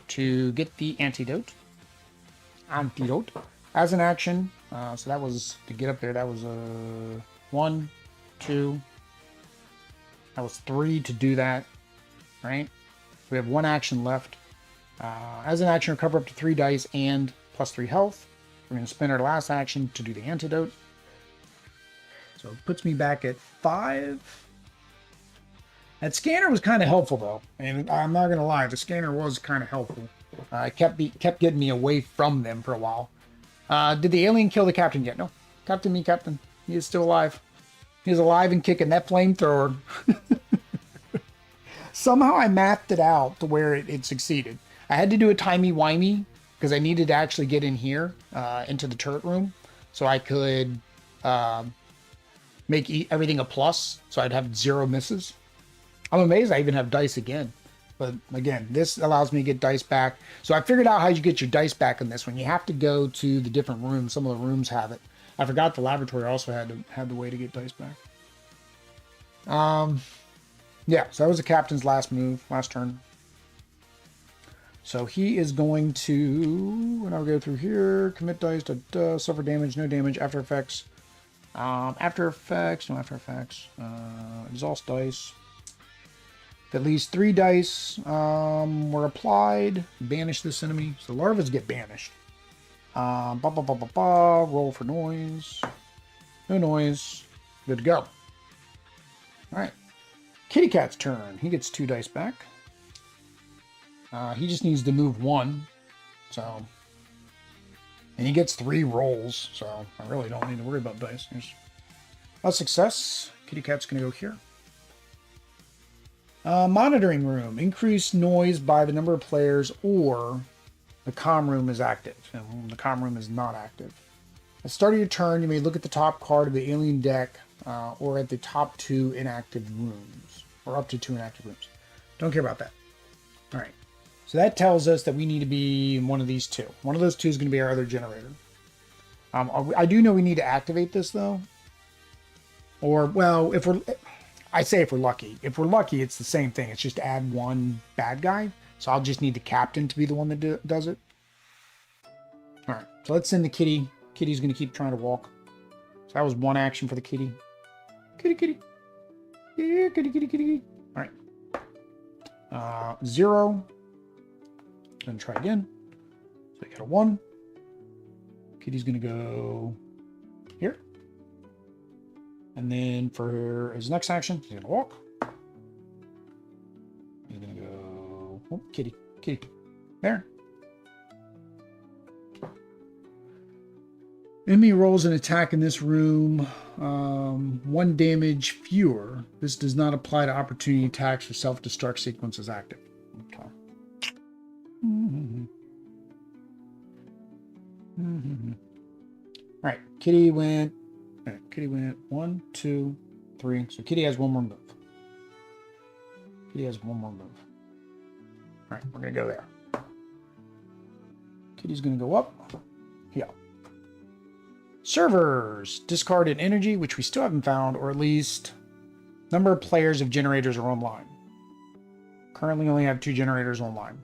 to get the antidote. As an action, so that was to get up there. That was 1, 2. That was 3 to do that, right? We have 1 action left. As an action, recover up to 3 dice and +3 health. We're going to spend our last action to do the antidote. So it puts me back at 5. That scanner was kind of helpful, though. And I'm not going to lie, the scanner was kind of helpful. It kept getting me away from them for a while. Did the alien kill the captain yet? No. Captain. He is still alive. He's alive and kicking. That flamethrower. Somehow I mapped it out to where it succeeded. I had to do a timey-wimey because I needed to actually get in here into the turret room so I could make everything a plus so I'd have 0 misses. I'm amazed I even have dice again. But again, this allows me to get dice back. So I figured out how you get your dice back in this one. You have to go to the different rooms. Some of the rooms have it. I forgot the laboratory also had the way to get dice back. Yeah, so that was the captain's last move, last turn. So he is going to, when I go through here, commit dice, suffer damage, no damage, after effects. No after effects. Exhaust dice. At least 3 dice were applied. Banish this enemy. So the larvas get banished. Roll for noise. No noise. Good to go. Alright. Kitty Cat's turn. He gets 2 dice back. He just needs to move 1. So. And he gets 3 rolls. So I really don't need to worry about dice. There's a success. Kitty Cat's going to go here. Monitoring room. Increase noise by the number of players or the comm room is active. And the comm room is not active. At the start of your turn, you may look at the top card of the alien deck or at the top 2 inactive rooms. Or up to 2 inactive rooms. Don't care about that. Alright. So that tells us that we need to be in one of these 2. One of those 2 is going to be our other generator. I do know we need to activate this though. Or, well, if we're lucky. If we're lucky, it's the same thing. It's just add 1 bad guy. So I'll just need the captain to be the one that does it. All right. So let's send the kitty. Kitty's going to keep trying to walk. So that was 1 action for the kitty. Kitty. Yeah, kitty. All right. 0. Then try again. So we got a 1. Kitty's going to go here. And then for his next action, he's going to walk. He's going to go... Oh, kitty. There. Enemy rolls an attack in this room. 1 damage fewer. This does not apply to opportunity attacks or self-destruct sequences active. Okay. All right, Kitty went. All right, Kitty went 1, 2, 3. So Kitty has 1 more move. Kitty has 1 more move. All right, we're gonna go there. Kitty's gonna go up. Yeah. Servers discard an energy, which we still haven't found, or at least number of players of generators are online. Currently, only have 2 generators online.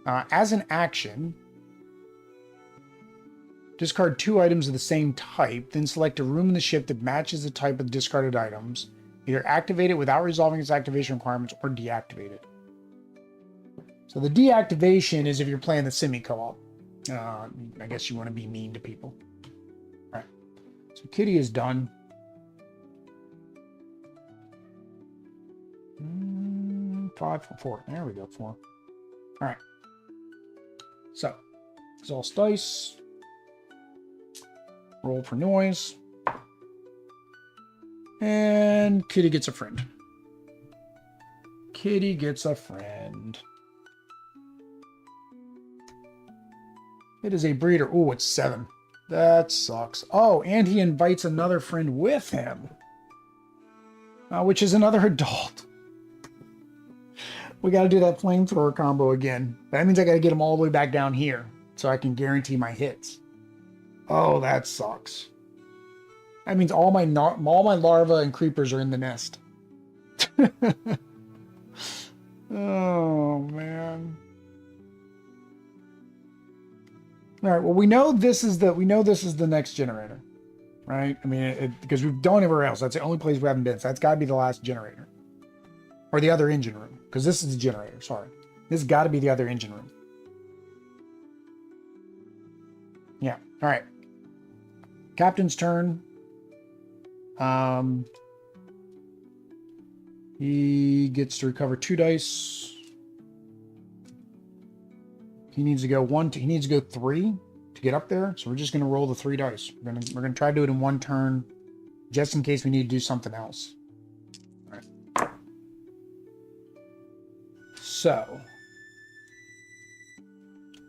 As an action, discard 2 items of the same type, then select a room in the ship that matches the type of discarded items. Either activate it without resolving its activation requirements or deactivate it. So the deactivation is if you're playing the semi-co-op. I guess you want to be mean to people. All right. So Kitty is done. 5, 4. There we go, 4. All right. So, exhaust dice. Roll for noise. And Kitty gets a friend. Kitty gets a friend. It is a breeder. Oh, it's 7. That sucks. Oh, and he invites another friend with him. Which is another adult. We got to do that flamethrower combo again. That means I got to get them all the way back down here so I can guarantee my hits. Oh, that sucks. That means all my larvae and creepers are in the nest. Oh, man. All right. Well, we know this is the next generator, right? I mean, because we've done everywhere else. That's the only place we haven't been. So that's got to be the last generator, or the other engine room, because this is the generator. Sorry, this has got to be the other engine room. Yeah. All right. Captain's turn. He gets to recover 2 dice. He needs to go 3 to get up there. So we're just going to roll the 3 dice. We're going to try to do it in 1 turn, just in case we need to do something else. All right. So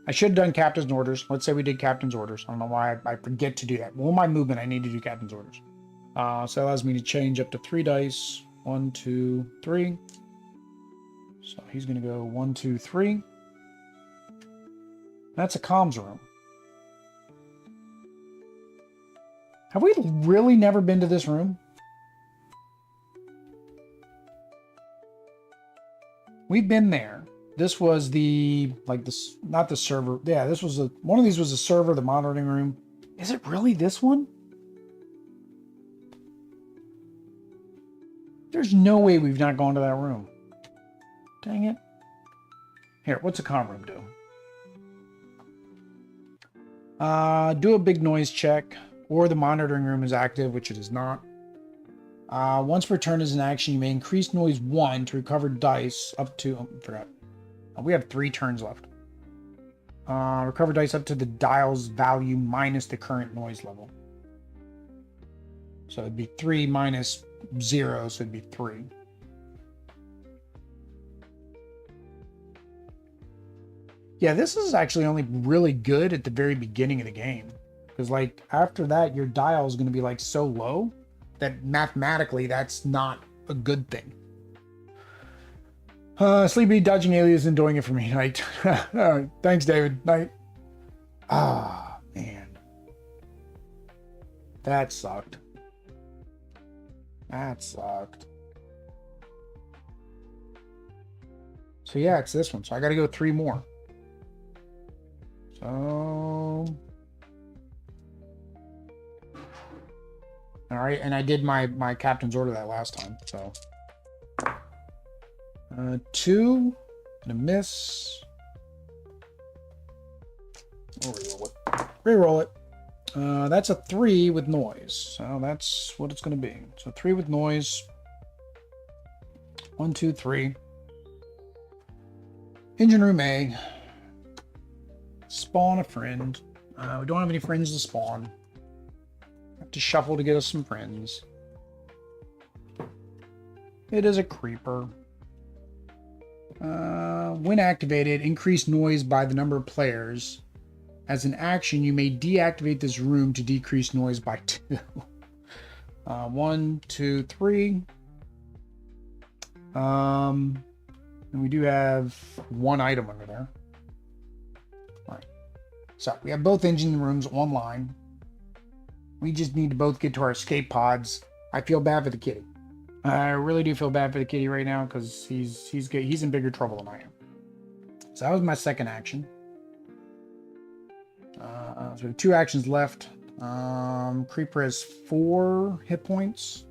I should have done captain's orders. Let's say we did captain's orders. I don't know why I forget to do that. Well, my movement, I need to do captain's orders. So that allows me to change up to 3 dice. 1, 2, 3. So he's going to go 1, 2, 3. That's a comms room. Have we really never been to this room? We've been there. This was not the server. Yeah, this was one of these was a server, the monitoring room. Is it really this one? There's no way we've not gone to that room. Dang it. Here, what's a comm room do? Do a big noise check, or the monitoring room is active, which it is not. Once per turn as an action, you may increase noise 1 to recover dice up to... I forgot. We have 3 turns left. Recover dice up to the dial's value minus the current noise level. So it'd be 3 minus 0, so it'd be 3. Yeah, this is actually only really good at the very beginning of the game. Because, like, after that, your dial is going to be, like, so low that mathematically that's not a good thing. Sleepy, dodging aliens, and doing it for me. Night. Thanks, David. Night. Ah, man. That sucked. That sucked. So, yeah, it's this one. So I got to go 3 more. So, all right, and I did my captain's order that last time. So, 2, and a miss. I'll reroll it. Reroll it. That's a 3 with noise. So that's what it's going to be. So 3 with noise. 1, 2, 3. Engine room A. Spawn a friend. We don't have any friends to spawn. Have to shuffle to get us some friends. It is a creeper. When activated, increase noise by the number of players. As an action, you may deactivate this room to decrease noise by 2. 1, 2, 3. And we do have 1 item under there. All right. So we have both engine rooms online. We just need to both get to our escape pods. I feel bad for the kitty. I really do feel bad for the kitty right now because he's in bigger trouble than I am. So that was my second action. So we have 2 actions left. Creeper has 4 hit points.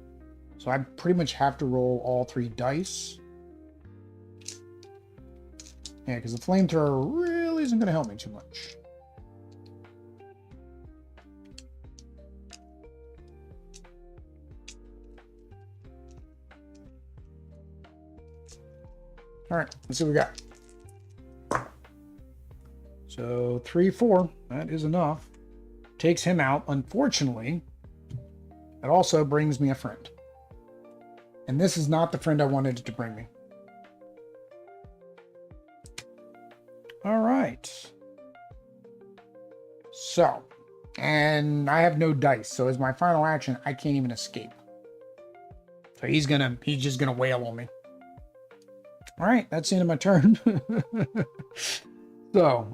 So I pretty much have to roll all 3 dice. Yeah, because the flamethrower really isn't going to help me too much. All right, let's see what we got. So 3, 4, that is enough. Takes him out. Unfortunately, it also brings me a friend. And this is not the friend I wanted it to bring me. All right. So, and I have no dice. So as my final action, I can't even escape. So he's just gonna wail on me. All right, that's the end of my turn. So,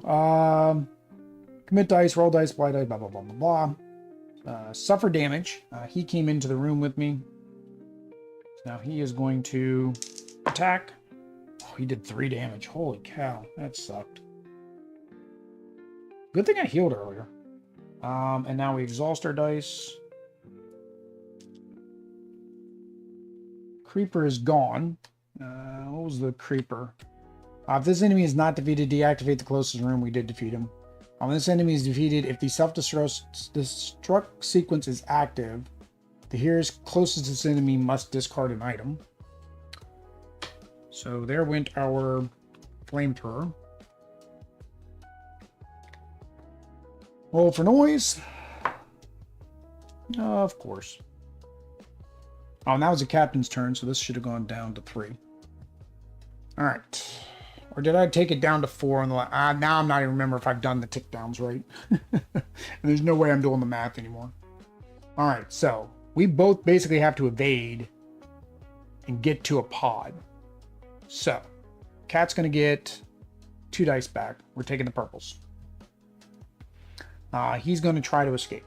commit dice, roll dice, apply dice, blah, blah, blah, blah, blah. Suffer damage. He came into the room with me. Now he is going to attack. Oh, he did 3 damage. Holy cow, that sucked. Good thing I healed earlier. And now we exhaust our dice. Creeper is gone. What was the creeper? If this enemy is not defeated, deactivate the closest room. We did defeat him. When this enemy is defeated, if the self-destruct sequence is active, the heroes closest to this enemy must discard an item. So there went our flamethrower. Roll for noise. Of course. Oh, and that was the captain's turn, so this should have gone down to 3. All right. Or did I take it down to 4 on the now I'm not even remember if I've done the tick downs right. And there's no way I'm doing the math anymore. All right, so we both basically have to evade and get to a pod. So Cat's going to get 2 dice back. We're taking the purples. He's going to try to escape.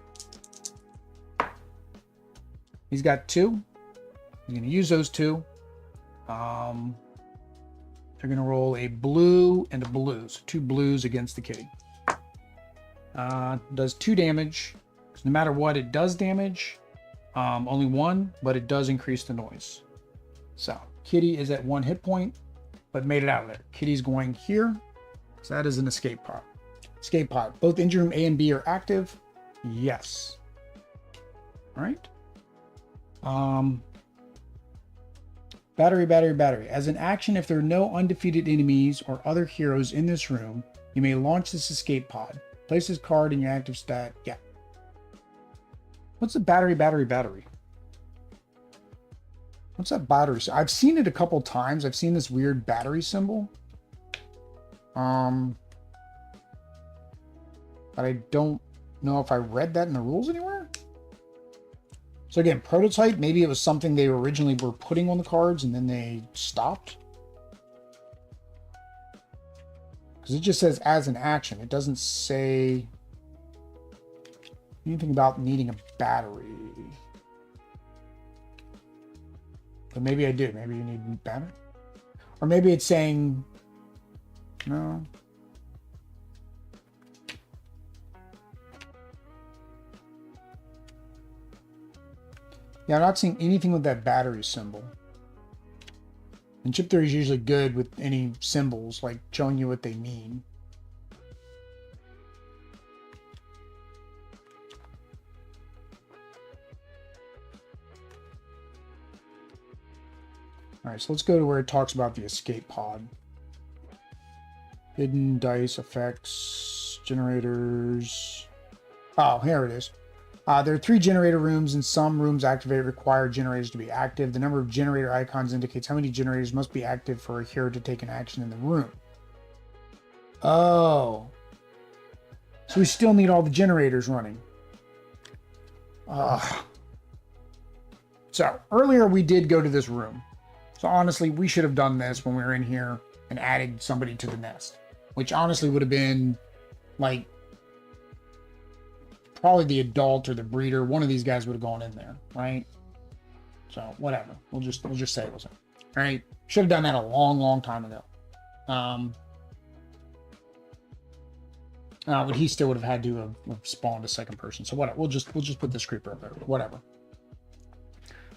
He's got 2. He's going to use those 2. They're going to roll a blue and a blue. So 2 blues against the kitty. Does 2 damage. No matter what, it does damage. Only 1, but it does increase the noise. So kitty is at 1 hit point, but made it out of there. Kitty's going here. So that is an escape pod. Escape pod. Both engine room A and B are active. Yes. All right. Battery, battery, battery. As an action, if there are no undefeated enemies or other heroes in this room, you may launch this escape pod. Place this card in your active stat. Yeah. What's the battery, battery, battery? What's that battery? I've seen it a couple times. I've seen this weird battery symbol. But I don't know if I read that in the rules anywhere. So again, prototype, maybe it was something they originally were putting on the cards and then they stopped. Because it just says as an action. It doesn't say anything about needing a battery. But maybe I do. Maybe you need a battery. Or maybe it's saying, no. Yeah, I'm not seeing anything with that battery symbol. And chip theory is usually good with any symbols, like showing you what they mean. All right, so let's go to where it talks about the escape pod. Hidden dice effects, generators. Oh, here it is. There are 3 generator rooms, and some rooms activate require generators to be active. The number of generator icons indicates how many generators must be active for a hero to take an action in the room. Oh. So we still need all the generators running. So earlier we did go to this room. So honestly, we should have done this when we were in here and added somebody to the nest, which honestly would have been like probably the adult or the breeder. One of these guys would have gone in there, right? So whatever. We'll just say it was him. Right? Should have done that a long time ago. But he still would have had to have spawned a second person. So whatever. We'll just put this creeper up there. Whatever.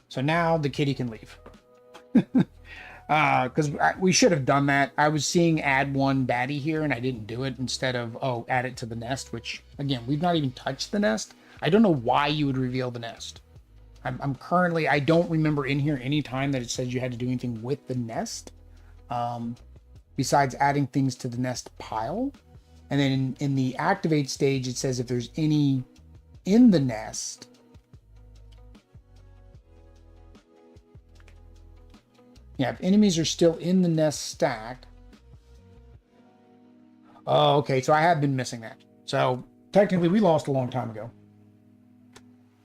So now the kitty can leave. Because we should have done that. I was seeing add 1 baddie here and I didn't do it, instead of, oh, add it to the nest, which again, we've not even touched the nest. I don't know why you would reveal the nest. I'm currently, I don't remember in here any time that it says you had to do anything with the nest. Besides adding things to the nest pile. And then in the activate stage, it says if there's any in the nest, yeah, if enemies are still in the nest stack. Oh, okay, so I have been missing that. So technically we lost a long time ago.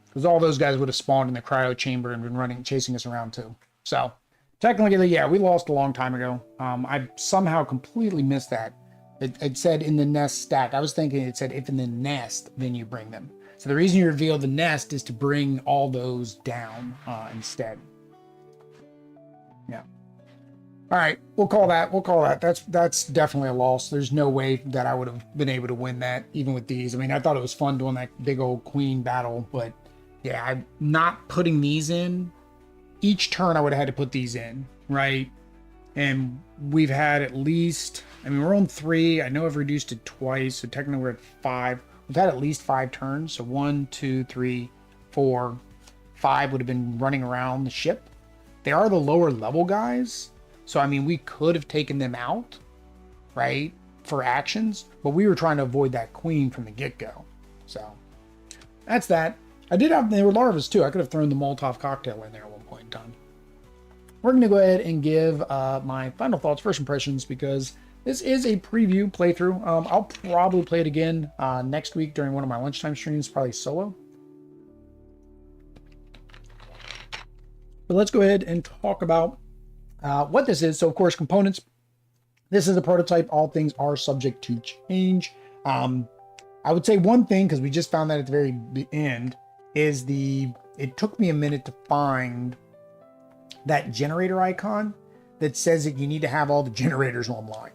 Because all those guys would have spawned in the cryo chamber and been chasing us around too. So technically, yeah, we lost a long time ago. I somehow completely missed that. It said in the nest stack. I was thinking it said if in the nest, then you bring them. So the reason you reveal the nest is to bring all those down instead. Yeah. All right, we'll call that. That's definitely a loss. There's no way that I would have been able to win that, even with these. I mean, I thought it was fun doing that big old queen battle, but yeah, I'm not putting these in. Each turn I would have had to put these in, right? And we've had at least, I mean, we're on 3. I know I've reduced it twice, so technically we're at 5. We've had at least 5 turns. So 1, 2, 3, 4, 5 would have been running around the ship. They are the lower level guys. So, I mean, we could have taken them out, right, for actions. But we were trying to avoid that queen from the get-go. So, that's that. They were larvas too. I could have thrown the Molotov cocktail in there at one point in time. We're going to go ahead and give my final thoughts, first impressions, because this is a preview playthrough. I'll probably play it again next week during one of my lunchtime streams, probably solo. But let's go ahead and talk about what this is. So, of course, components. This is a prototype. All things are subject to change. I would say one thing, because we just found that at the very end, is it took me a minute to find that generator icon that says that you need to have all the generators online.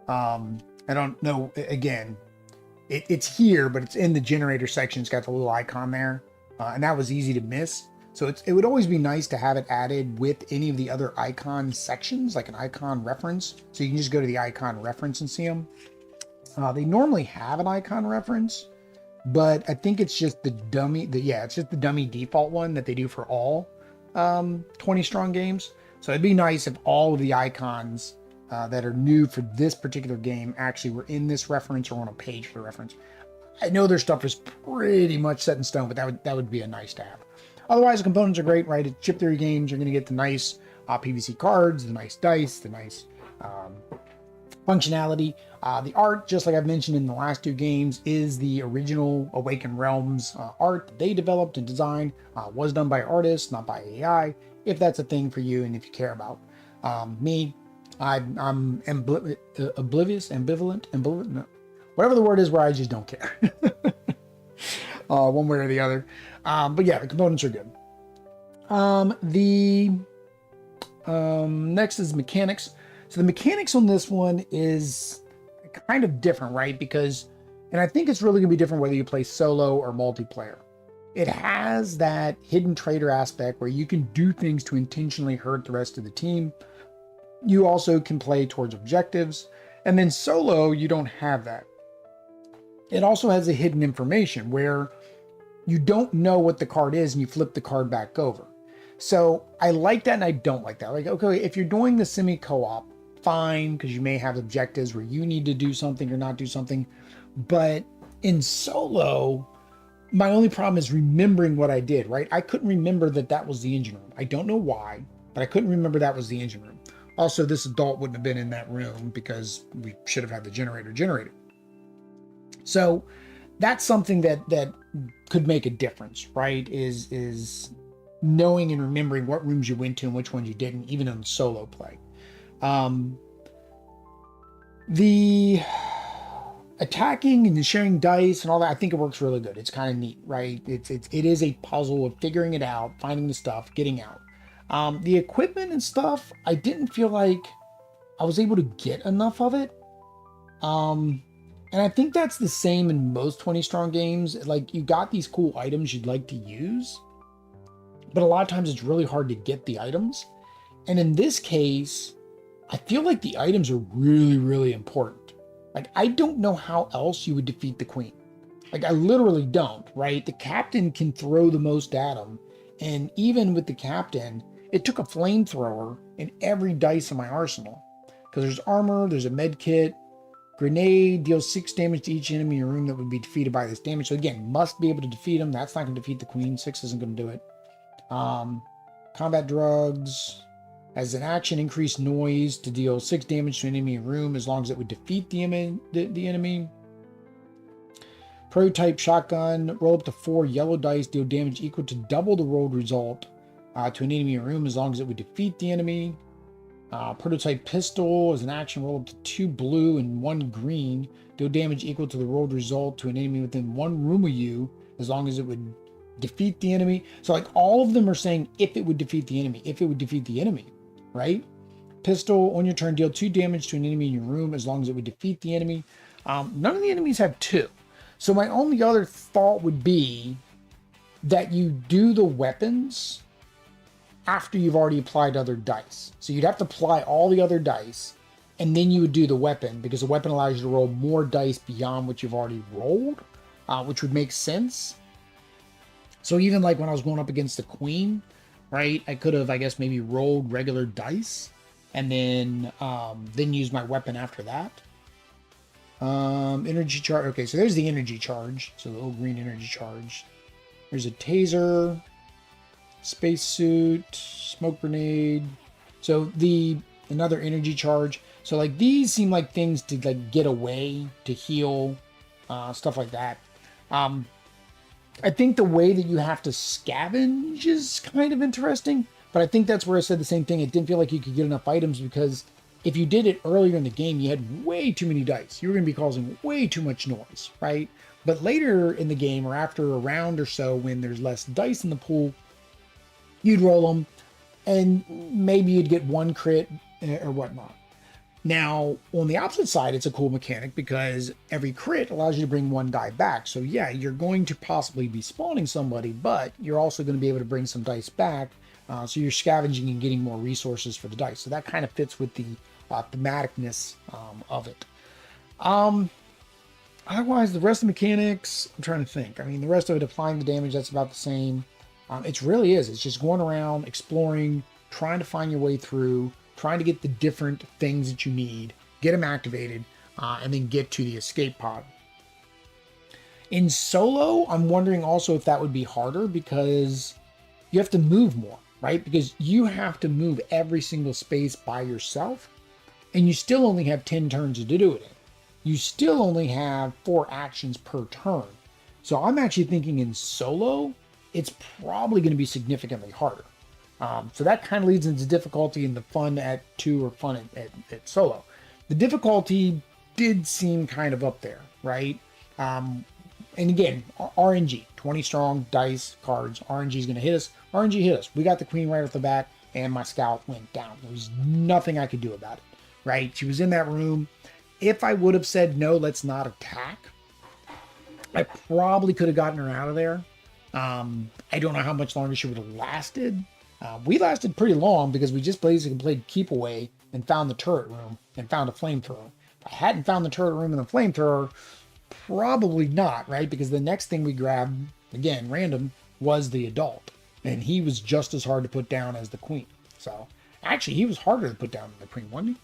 I don't know, again, it's here, but it's in the generator section. It's got the little icon there, and that was easy to miss. So it would always be nice to have it added with any of the other icon sections, like an icon reference. So you can just go to the icon reference and see them. They normally have an icon reference, but I think it's just the dummy, it's just the dummy default one that they do for all 20 strong games. So it'd be nice if all of the icons that are new for this particular game actually were in this reference or on a page for the reference. I know their stuff is pretty much set in stone, but that would be a nice to have. Otherwise, the components are great, right? At Chip Theory Games, you're going to get the nice PVC cards, the nice dice, the nice functionality. The art, just like I've mentioned in the last 2 games, is the original Awakened Realms art that they developed and designed. Was done by artists, not by AI, if that's a thing for you and if you care about. Me, I'm ambivalent, no. Whatever the word is where I just don't care. One way or the other. But yeah, the components are good. Next is mechanics. So the mechanics on this one is kind of different, right? Because, and I think it's really gonna be different whether you play solo or multiplayer. It has that hidden traitor aspect where you can do things to intentionally hurt the rest of the team. You also can play towards objectives. And then solo, you don't have that. It also has a hidden information where you don't know what the card is and you flip the card back over. So I like that and I don't like that. Like, okay, if you're doing the semi-co-op, fine, because you may have objectives where you need to do something or not do something. But in solo, My only problem is remembering what I did, right? I couldn't remember that that was the engine room. I don't know why, but I couldn't remember that was the engine room. Also, this adult wouldn't have been in that room because we should have had the generator generated. So that's something that could make a difference, right? Is knowing and remembering what rooms you went to and which ones you didn't, even in solo play. The attacking and the sharing dice and all that, I think it works really good. It's kind of neat, right? It is a puzzle of figuring it out, finding the stuff, getting out. The equipment and stuff, I didn't feel like I was able to get enough of it. And I think that's the same in most 20 strong games. Like, you got these cool items you'd like to use, but a lot of times it's really hard to get the items. And in this case, I feel like the items are really, really important. Like, I don't know how else you would defeat the queen. Like, I literally don't, right? The captain can throw the most at him. And even with the captain, it took a flamethrower in every dice in my arsenal. Because there's armor, there's a med kit, grenade deals 6 damage to each enemy in your room that would be defeated by this damage. So again, must be able to defeat him. That's not going to defeat the queen. 6 isn't going to do it. Combat drugs has an action increased noise to deal 6 damage to an enemy in room as long as it would defeat the enemy. Prototype shotgun, roll up to 4 yellow dice, deal damage equal to double the rolled result to an enemy in room as long as it would defeat the enemy. Prototype pistol is an action, roll up to 2 blue and 1 green, deal damage equal to the rolled result to an enemy within 1 room of you as long as it would defeat the enemy. So like all of them are saying if it would defeat the enemy, if it would defeat the enemy, right? Pistol, on your turn, deal 2 damage to an enemy in your room as long as it would defeat the enemy. None of the enemies have 2. So my only other thought would be that you do the weapons after you've already applied other dice. So you'd have to apply all the other dice, and then you would do the weapon, because the weapon allows you to roll more dice beyond what you've already rolled, which would make sense. So even like when I was going up against the queen, right, I could have, I guess, maybe rolled regular dice, and then use my weapon after that. Energy charge. Okay, so there's the energy charge. So the little green energy charge. There's a taser, spacesuit, smoke grenade. So another energy charge. So like these seem like things to like get away, to heal, stuff like that. I think the way that you have to scavenge is kind of interesting, but I think that's where I said the same thing. It didn't feel like you could get enough items, because if you did it earlier in the game, you had way too many dice. You were going to be causing way too much noise, right? But later in the game, or after a round or so, when there's less dice in the pool, you'd roll them, and maybe you'd get 1 crit or whatnot. Now, on the opposite side, it's a cool mechanic because every crit allows you to bring 1 die back. So yeah, you're going to possibly be spawning somebody, but you're also going to be able to bring some dice back. So you're scavenging and getting more resources for the dice. So that kind of fits with the thematicness of it. Otherwise, the rest of the mechanics, I'm trying to think. I mean, the rest of it, applying the damage, that's about the same. It really is. It's just going around, exploring, trying to find your way through, trying to get the different things that you need, get them activated, and then get to the escape pod. In solo, I'm wondering also if that would be harder, because you have to move more, right? Because you have to move every single space by yourself, and you still only have 10 turns to do it in. You still only have 4 actions per turn. So I'm actually thinking in solo, it's probably going to be significantly harder. So that kind of leads into difficulty and the fun at 2 or fun at solo. The difficulty did seem kind of up there, right? And again, RNG, 20 strong, dice, cards, RNG is going to hit us. RNG hit us. We got the queen right off the bat, and my scout went down. There was nothing I could do about it, right? She was in that room. If I would have said, no, let's not attack, I probably could have gotten her out of there. I don't know how much longer she would have lasted. We lasted pretty long because we just basically played keep away and found the turret room and found a flamethrower. If I hadn't found the turret room and the flamethrower, probably not, right? Because the next thing we grabbed, again, random, was the adult. And he was just as hard to put down as the queen. So, actually, he was harder to put down than the queen, wasn't he?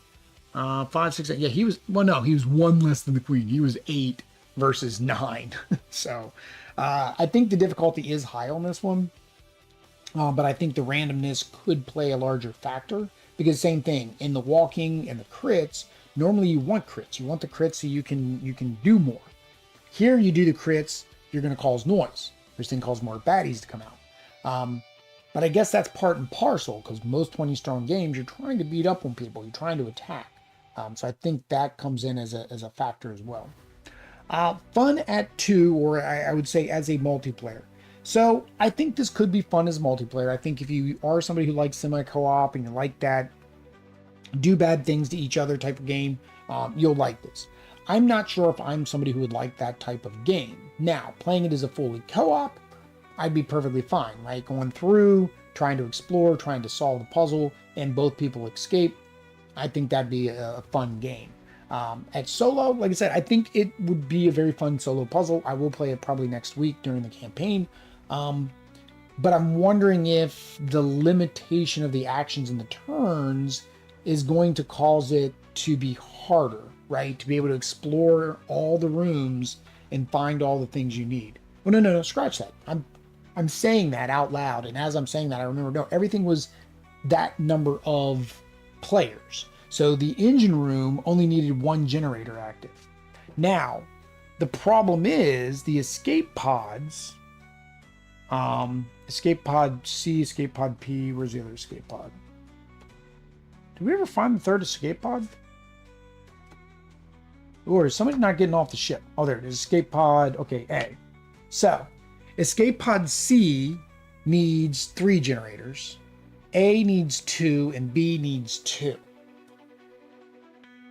5, 6, 8. Yeah, he was, well, no, he was 1 less than the queen. He was 8. versus 9. So I think the difficulty is high on this one, but I think the randomness could play a larger factor, because same thing in the walking and the crits. Normally you want crits. You want the crits so you can do more. Here you do the crits, you're going to cause noise. This thing causes more baddies to come out. But I guess that's part and parcel, because most 20 strong games, you're trying to beat up on people. You're trying to attack. So I think that comes in as a factor as well. Fun at 2, or I would say as a multiplayer. So I think this could be fun as multiplayer. I think if you are somebody who likes semi-co-op and you like that do bad things to each other type of game, you'll like this. I'm not sure if I'm somebody who would like that type of game. Now, playing it as a fully co-op, I'd be perfectly fine, right? Going through, trying to explore, trying to solve the puzzle, and both people escape. I think that'd be a fun game. At solo, like I said, I think it would be a very fun solo puzzle. I will play it probably next week during the campaign. But I'm wondering if the limitation of the actions and the turns is going to cause it to be harder, right? To be able to explore all the rooms and find all the things you need. Well, no, scratch that. I'm saying that out loud, and as I'm saying that, I remember, no, everything was that number of players. So the engine room only needed 1 generator active. Now, the problem is the escape pods, escape pod C, escape pod P, where's the other escape pod? Did we ever find the third escape pod? Or is somebody not getting off the ship? Oh, there it is, escape pod, okay, A. So, escape pod C needs 3 generators, A needs 2, and B needs 2.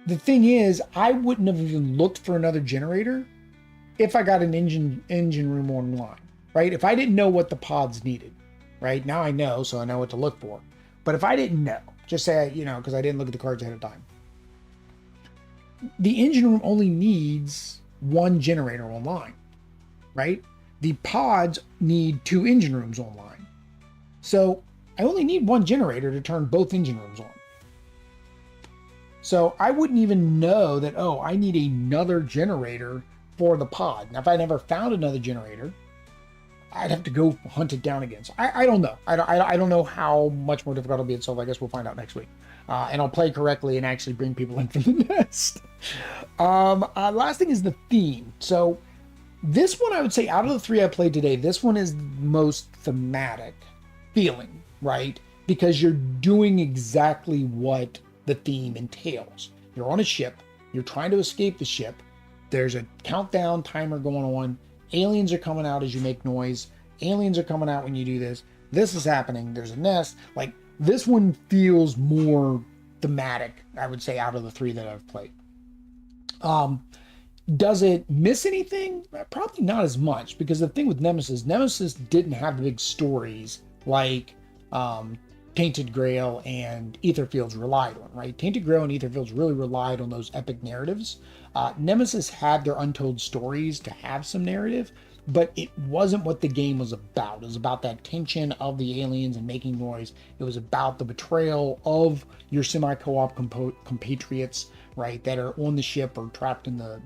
The thing is, I wouldn't have even looked for another generator if I got an engine room online, right? If I didn't know what the pods needed, right? Now I know, so I know what to look for. But if I didn't know, just say, because I didn't look at the cards ahead of time. The engine room only needs 1 generator online, right? The pods need 2 engine rooms online. So I only need 1 generator to turn both engine rooms on. So I wouldn't even know that, oh, I need another generator for the pod. Now, if I never found another generator, I'd have to go hunt it down again. So I don't know. I don't know how much more difficult it'll be itself. I guess we'll find out next week. And I'll play correctly and actually bring people in from the nest. Last thing is the theme. So this one, I would say, out of the 3 I played today, this one is the most thematic feeling, right? Because you're doing exactly what the theme entails. You're on a ship. You're trying to escape the ship. There's a countdown timer going on. Aliens are coming out as you make noise. Aliens are coming out when you do this. This is happening. There's a nest. Like, this one feels more thematic, I would say, out of the 3 that I've played. Does it miss anything? Probably not as much, because the thing with Nemesis didn't have the big stories like Tainted Grail and Aetherfields relied on, right? Tainted Grail and Aetherfields really relied on those epic narratives. Nemesis had their untold stories to have some narrative, but it wasn't what the game was about. It was about that tension of the aliens and making noise. It was about the betrayal of your semi-co-op compatriots, right, that are on the ship or trapped in the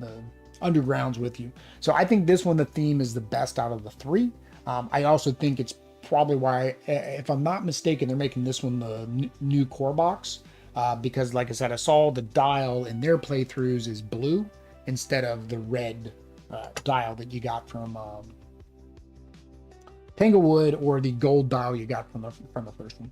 undergrounds with you. So I think this one, the theme is the best out of the 3. I also think it's probably why, if I'm not mistaken, they're making this one the new core box, because like I said, I saw the dial in their playthroughs is blue instead of the red dial that you got from Tanglewood, or the gold dial you got from the first one.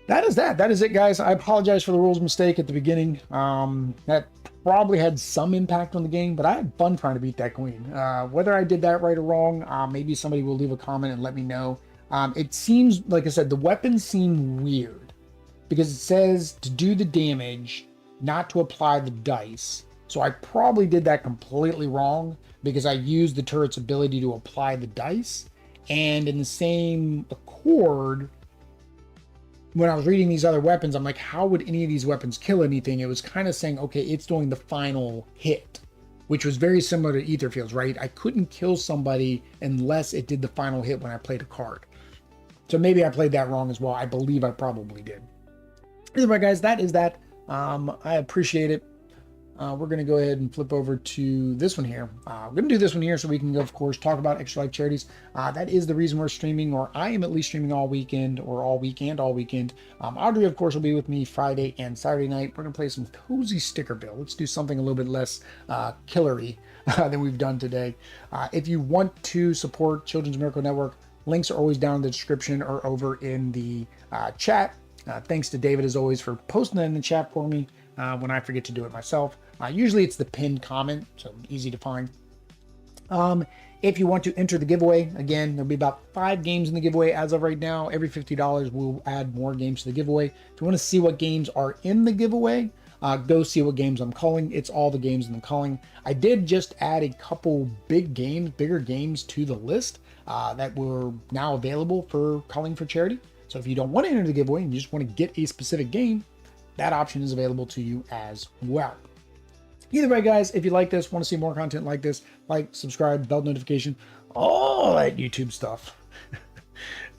That is it, guys. I apologize for the rules mistake at the beginning. That probably had some impact on the game, but I had fun trying to beat that queen. Whether I did that right or wrong, maybe somebody will leave a comment and let me know. It seems, like I said, the weapons seem weird, because it says to do the damage, not to apply the dice. So I probably did that completely wrong, because I used the turret's ability to apply the dice. And in the same accord, when I was reading these other weapons, I'm like, how would any of these weapons kill anything? It was kind of saying, okay, it's doing the final hit, which was very similar to Aetherfields, right? I couldn't kill somebody unless it did the final hit when I played a card. So maybe I played that wrong as well. I believe I probably did. Either way, guys, that is that. I appreciate it. we're going to go ahead and flip over to this one here. We're going to do this one here so we can, of course, talk about Extra Life charities. That is the reason we're streaming, or I am at least streaming all weekend, or all weekend. Audrey, of course, will be with me Friday and Saturday night. We're going to play some cozy sticker build. Let's do something a little bit less killery than we've done today. If you want to support Children's Miracle Network, links are always down in the description or over in the chat. Thanks to David, as always, for posting that in the chat for me when I forget to do it myself. Usually it's the pinned comment, so easy to find. If you want to enter the giveaway, again, there'll be about 5 games in the giveaway as of right now. Every $50, we'll add more games to the giveaway. If you want to see what games are in the giveaway, go see what games I'm calling. It's all the games I'm calling. I did just add a couple bigger games to the list that were now available for calling for charity. So if you don't want to enter the giveaway and you just want to get a specific game, that option is available to you as well. Either way, guys, if you like this, want to see more content like this, like, subscribe, bell notification, all that YouTube stuff.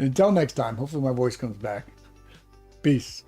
Until next time, hopefully my voice comes back. Peace.